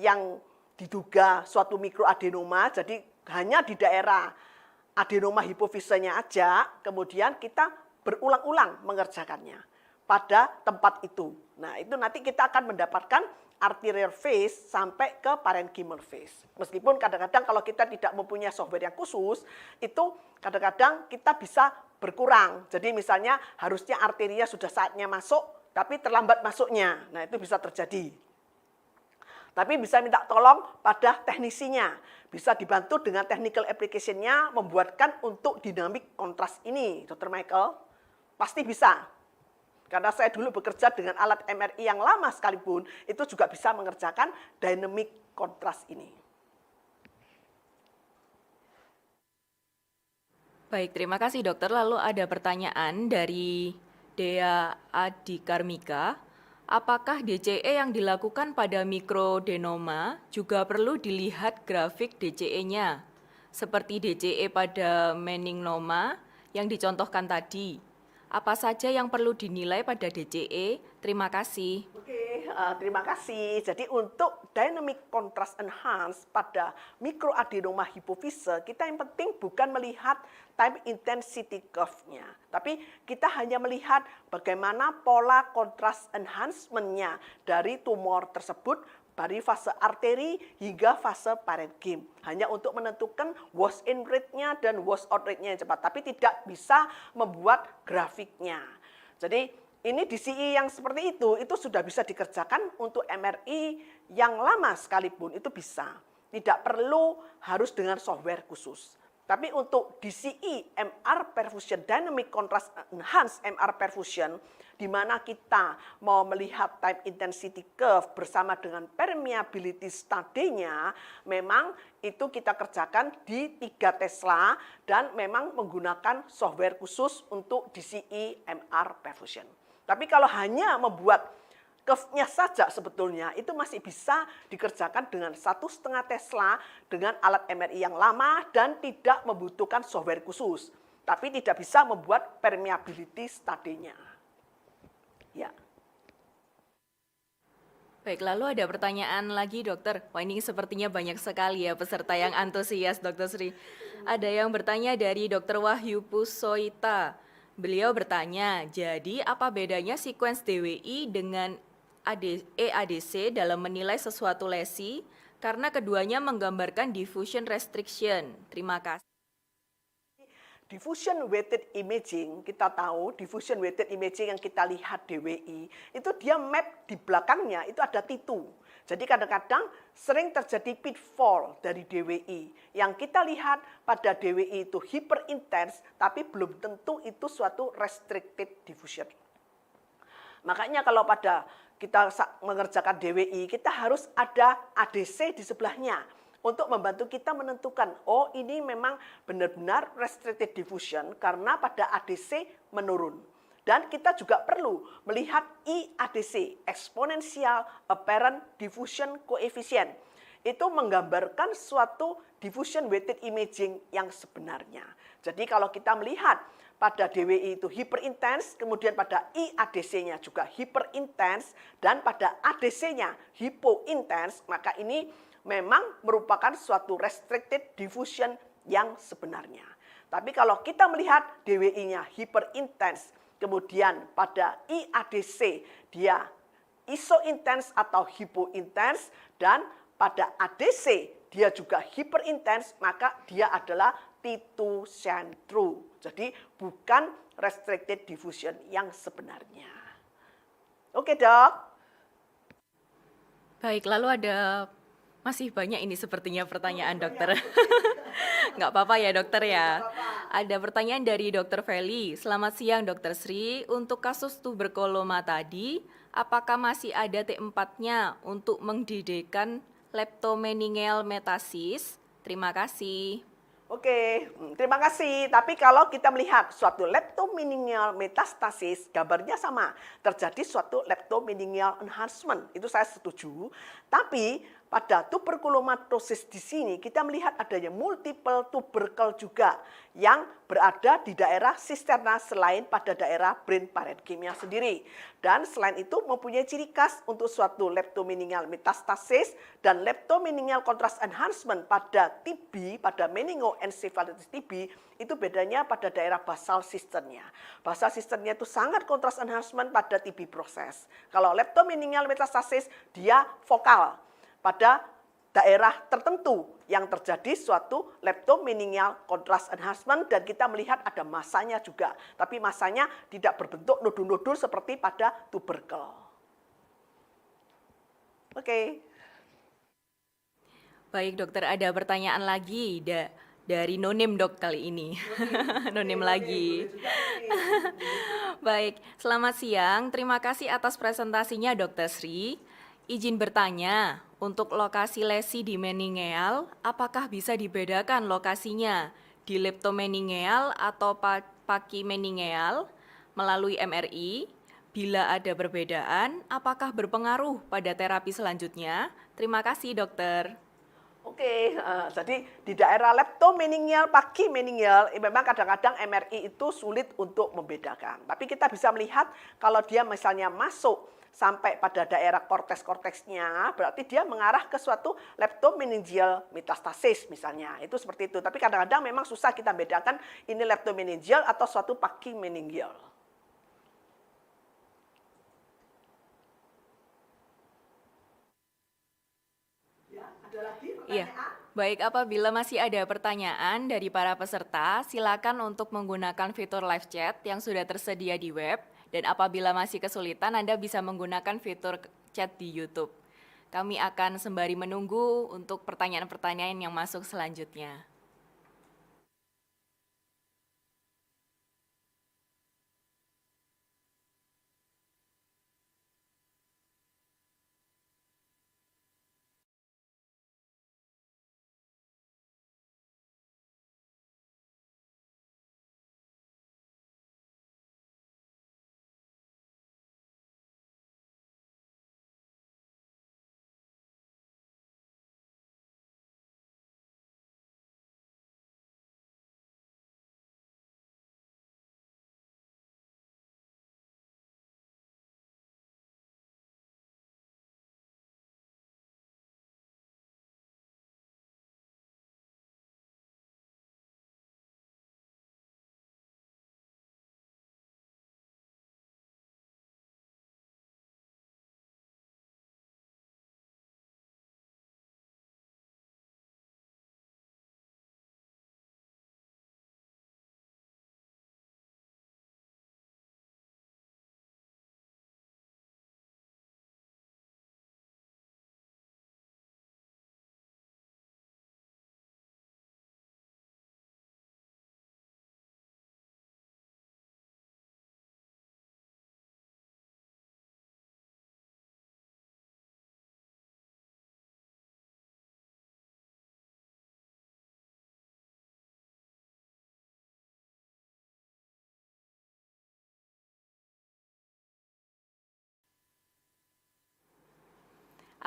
yang diduga suatu mikroadenoma, jadi hanya di daerah adenoma hipofisenya aja, kemudian kita berulang-ulang mengerjakannya pada tempat itu. Nah, itu nanti kita akan mendapatkan arterial phase sampai ke parenchymal phase. Meskipun kadang-kadang kalau kita tidak mempunyai software yang khusus, itu kadang-kadang kita bisa berkurang. Jadi misalnya harusnya arteria sudah saatnya masuk, tapi terlambat masuknya. Nah, itu bisa terjadi. Tapi bisa minta tolong pada teknisinya. Bisa dibantu dengan technical application-nya membuatkan untuk dynamic contrast ini, Dr. Michael. Pasti bisa. Karena saya dulu bekerja dengan alat MRI yang lama sekalipun, itu juga bisa mengerjakan dynamic contrast ini. Baik, terima kasih dokter. Lalu ada pertanyaan dari Dea Adikarmika. Apakah DCE yang dilakukan pada mikroadenoma juga perlu dilihat grafik DCE-nya? Seperti DCE pada meningnoma yang dicontohkan tadi. Apa saja yang perlu dinilai pada DCE? Terima kasih. Oke, terima kasih. Jadi untuk dynamic contrast enhance pada mikroadenoma hipofise, kita yang penting bukan melihat time intensity curve-nya, tapi kita hanya melihat bagaimana pola contrast enhancement-nya dari tumor tersebut dari fase arteri hingga fase parenkim. Hanya untuk menentukan wash in rate-nya dan wash out rate-nya yang cepat. Tapi tidak bisa membuat grafiknya. Jadi ini DCE yang seperti itu sudah bisa dikerjakan untuk MRI yang lama sekalipun. Itu bisa. Tidak perlu harus dengan software khusus. Tapi untuk DCE, MR perfusion, Dynamic Contrast Enhanced MR perfusion, di mana kita mau melihat time intensity curve bersama dengan permeability study-nya, memang itu kita kerjakan di 3 Tesla dan memang menggunakan software khusus untuk DCE MR perfusion. Tapi kalau hanya membuat curve-nya saja sebetulnya itu masih bisa dikerjakan dengan 1,5 Tesla dengan alat MRI yang lama dan tidak membutuhkan software khusus. Tapi tidak bisa membuat permeability study-nya. Ya. Baik, lalu ada pertanyaan lagi dokter. Wah, ini sepertinya banyak sekali ya peserta yang antusias, Dokter Sri. Ada yang bertanya dari Dokter Wahyu Pusoita. Beliau bertanya, jadi apa bedanya sequence DWI dengan EADC dalam menilai sesuatu lesi? Karena keduanya menggambarkan diffusion restriction. Terima kasih. Diffusion weighted imaging, kita tahu diffusion weighted imaging yang kita lihat DWI, itu dia map di belakangnya, itu ada titu. Jadi kadang-kadang sering terjadi pitfall dari DWI. Yang kita lihat pada DWI itu hyperintens, tapi belum tentu itu suatu restricted diffusion. Makanya kalau pada kita mengerjakan DWI, kita harus ada ADC di sebelahnya untuk membantu kita menentukan, oh ini memang benar-benar restricted diffusion karena pada ADC menurun. Dan kita juga perlu melihat IADC, Exponential Apparent Diffusion Coefficient. Itu menggambarkan suatu diffusion weighted imaging yang sebenarnya. Jadi kalau kita melihat pada DWI itu hyperintens, kemudian pada IADC-nya juga hyperintens, dan pada ADC-nya hypointens, maka ini memang merupakan suatu restricted diffusion yang sebenarnya. Tapi kalau kita melihat DWI-nya hyperintens, kemudian pada IADC dia isointens atau hypointens, dan pada ADC dia juga hyperintens, maka dia adalah T2 centru. Jadi bukan restricted diffusion yang sebenarnya. Oke, Dok. Baik, lalu ada masih banyak ini sepertinya pertanyaan dokter. Nggak apa-apa ya dokter ya. Ada pertanyaan dari Dokter Feli. Selamat siang Dokter Sri. Untuk kasus tuberkuloma tadi, apakah masih ada T4-nya untuk mendidikan leptomeningeal metasis? Terima kasih. Oke, terima kasih. Tapi kalau kita melihat suatu leptomeningeal metastasis, gambarnya sama. Terjadi suatu leptomeningeal enhancement. Itu saya setuju. Tapi pada tuberkulomatosis di sini kita melihat adanya multiple tubercle juga yang berada di daerah sisterna selain pada daerah brain parenchyma sendiri. Dan selain itu mempunyai ciri khas untuk suatu leptomeningeal metastasis dan leptomeningeal contrast enhancement pada TB, pada meningoencephalitis TB, itu bedanya pada daerah basal cisternnya. Basal cisternnya itu sangat contrast enhancement pada TB proses. Kalau leptomeningeal metastasis dia vokal pada daerah tertentu yang terjadi suatu leptomeningeal contrast enhancement, dan kita melihat ada masanya juga. Tapi masanya tidak berbentuk nodul-nodul seperti pada tuberkel. Oke. Baik dokter, ada pertanyaan lagi dari Nonim dok kali ini. Nonim lagi. Baik, selamat siang. Terima kasih atas presentasinya Dokter Sri. Izin bertanya, untuk lokasi lesi di meningeal, apakah bisa dibedakan lokasinya di leptomeningeal atau pakimeningeal melalui MRI? Bila ada perbedaan, apakah berpengaruh pada terapi selanjutnya? Terima kasih dokter. Oke, jadi di daerah leptomeningeal, pakimeningeal, memang kadang-kadang MRI itu sulit untuk membedakan. Tapi kita bisa melihat kalau dia misalnya masuk sampai pada daerah korteks-korteksnya, berarti dia mengarah ke suatu leptomeningeal metastasis misalnya. Itu seperti itu. Tapi kadang-kadang memang susah kita bedakan ini leptomeningeal atau suatu pakimeningeal. Iya, baik, apabila masih ada pertanyaan dari para peserta, silakan untuk menggunakan fitur live chat yang sudah tersedia di web, dan apabila masih kesulitan, Anda bisa menggunakan fitur chat di YouTube. Kami akan sembari menunggu untuk pertanyaan-pertanyaan yang masuk selanjutnya.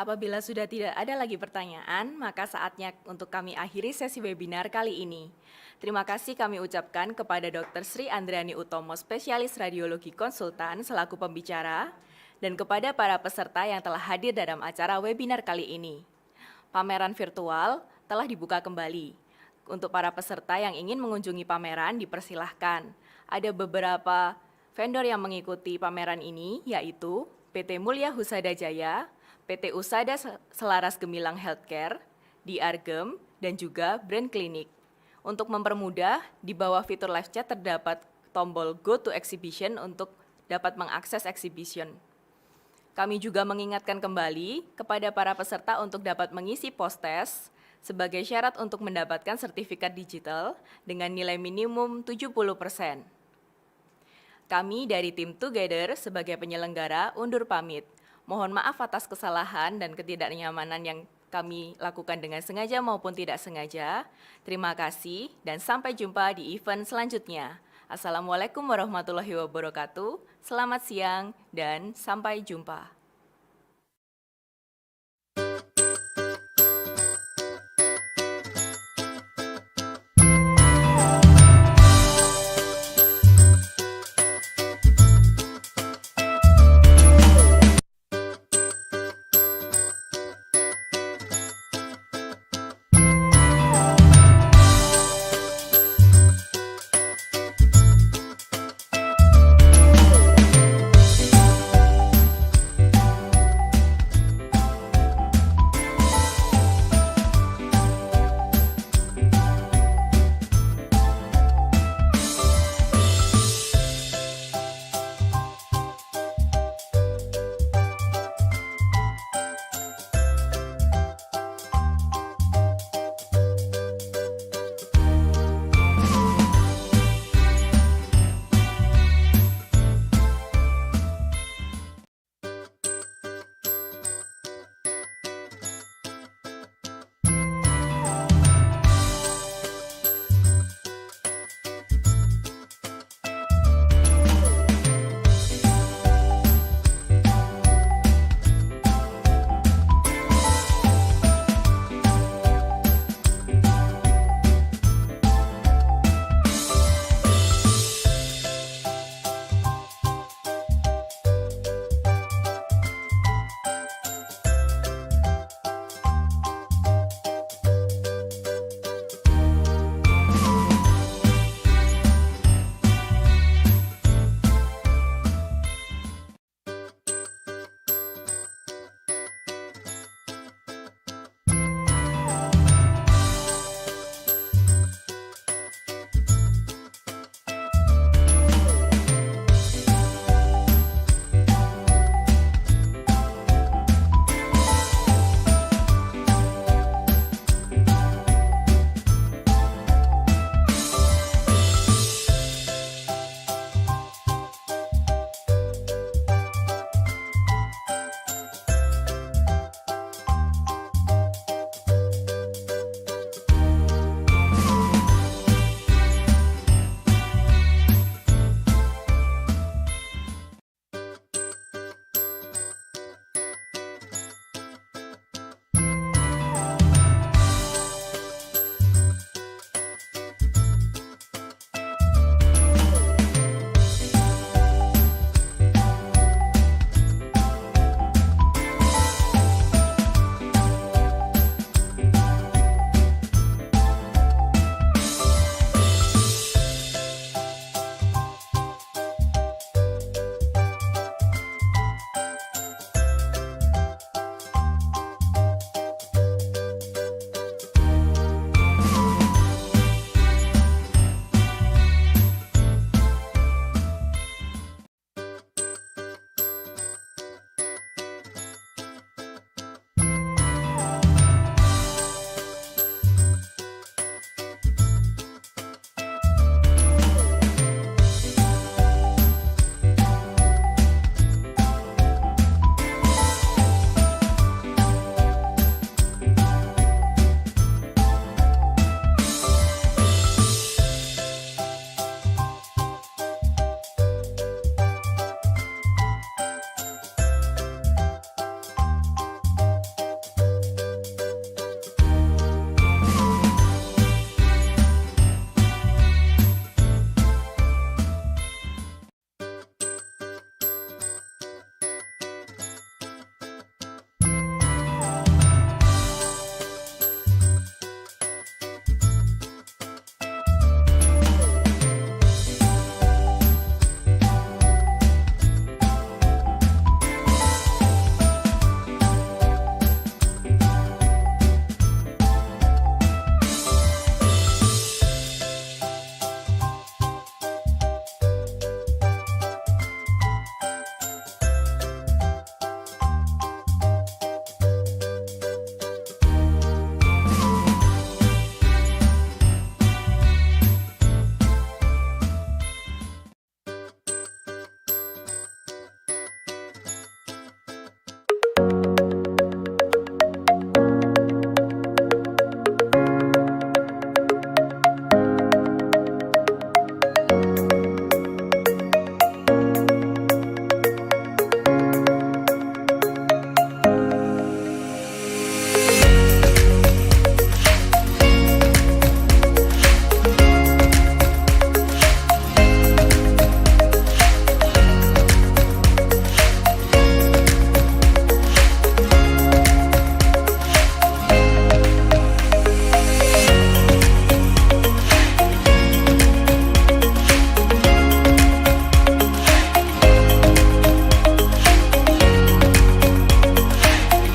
Apabila sudah tidak ada lagi pertanyaan, maka saatnya untuk kami akhiri sesi webinar kali ini. Terima kasih kami ucapkan kepada Dr. Sri Andriani Utomo, spesialis radiologi konsultan selaku pembicara, dan kepada para peserta yang telah hadir dalam acara webinar kali ini. Pameran virtual telah dibuka kembali. Untuk para peserta yang ingin mengunjungi pameran, dipersilahkan. Ada beberapa vendor yang mengikuti pameran ini, yaitu PT Mulya Husada Jaya, PT Usada Selaras Gemilang Healthcare, Diargem, dan juga Brand Clinic. Untuk mempermudah, di bawah fitur live chat terdapat tombol Go to Exhibition untuk dapat mengakses exhibition. Kami juga mengingatkan kembali kepada para peserta untuk dapat mengisi post-test sebagai syarat untuk mendapatkan sertifikat digital dengan nilai minimum 70%. Kami dari tim Together sebagai penyelenggara undur pamit. Mohon maaf atas kesalahan dan ketidaknyamanan yang kami lakukan dengan sengaja maupun tidak sengaja. Terima kasih dan sampai jumpa di event selanjutnya. Assalamualaikum warahmatullahi wabarakatuh. Selamat siang dan sampai jumpa.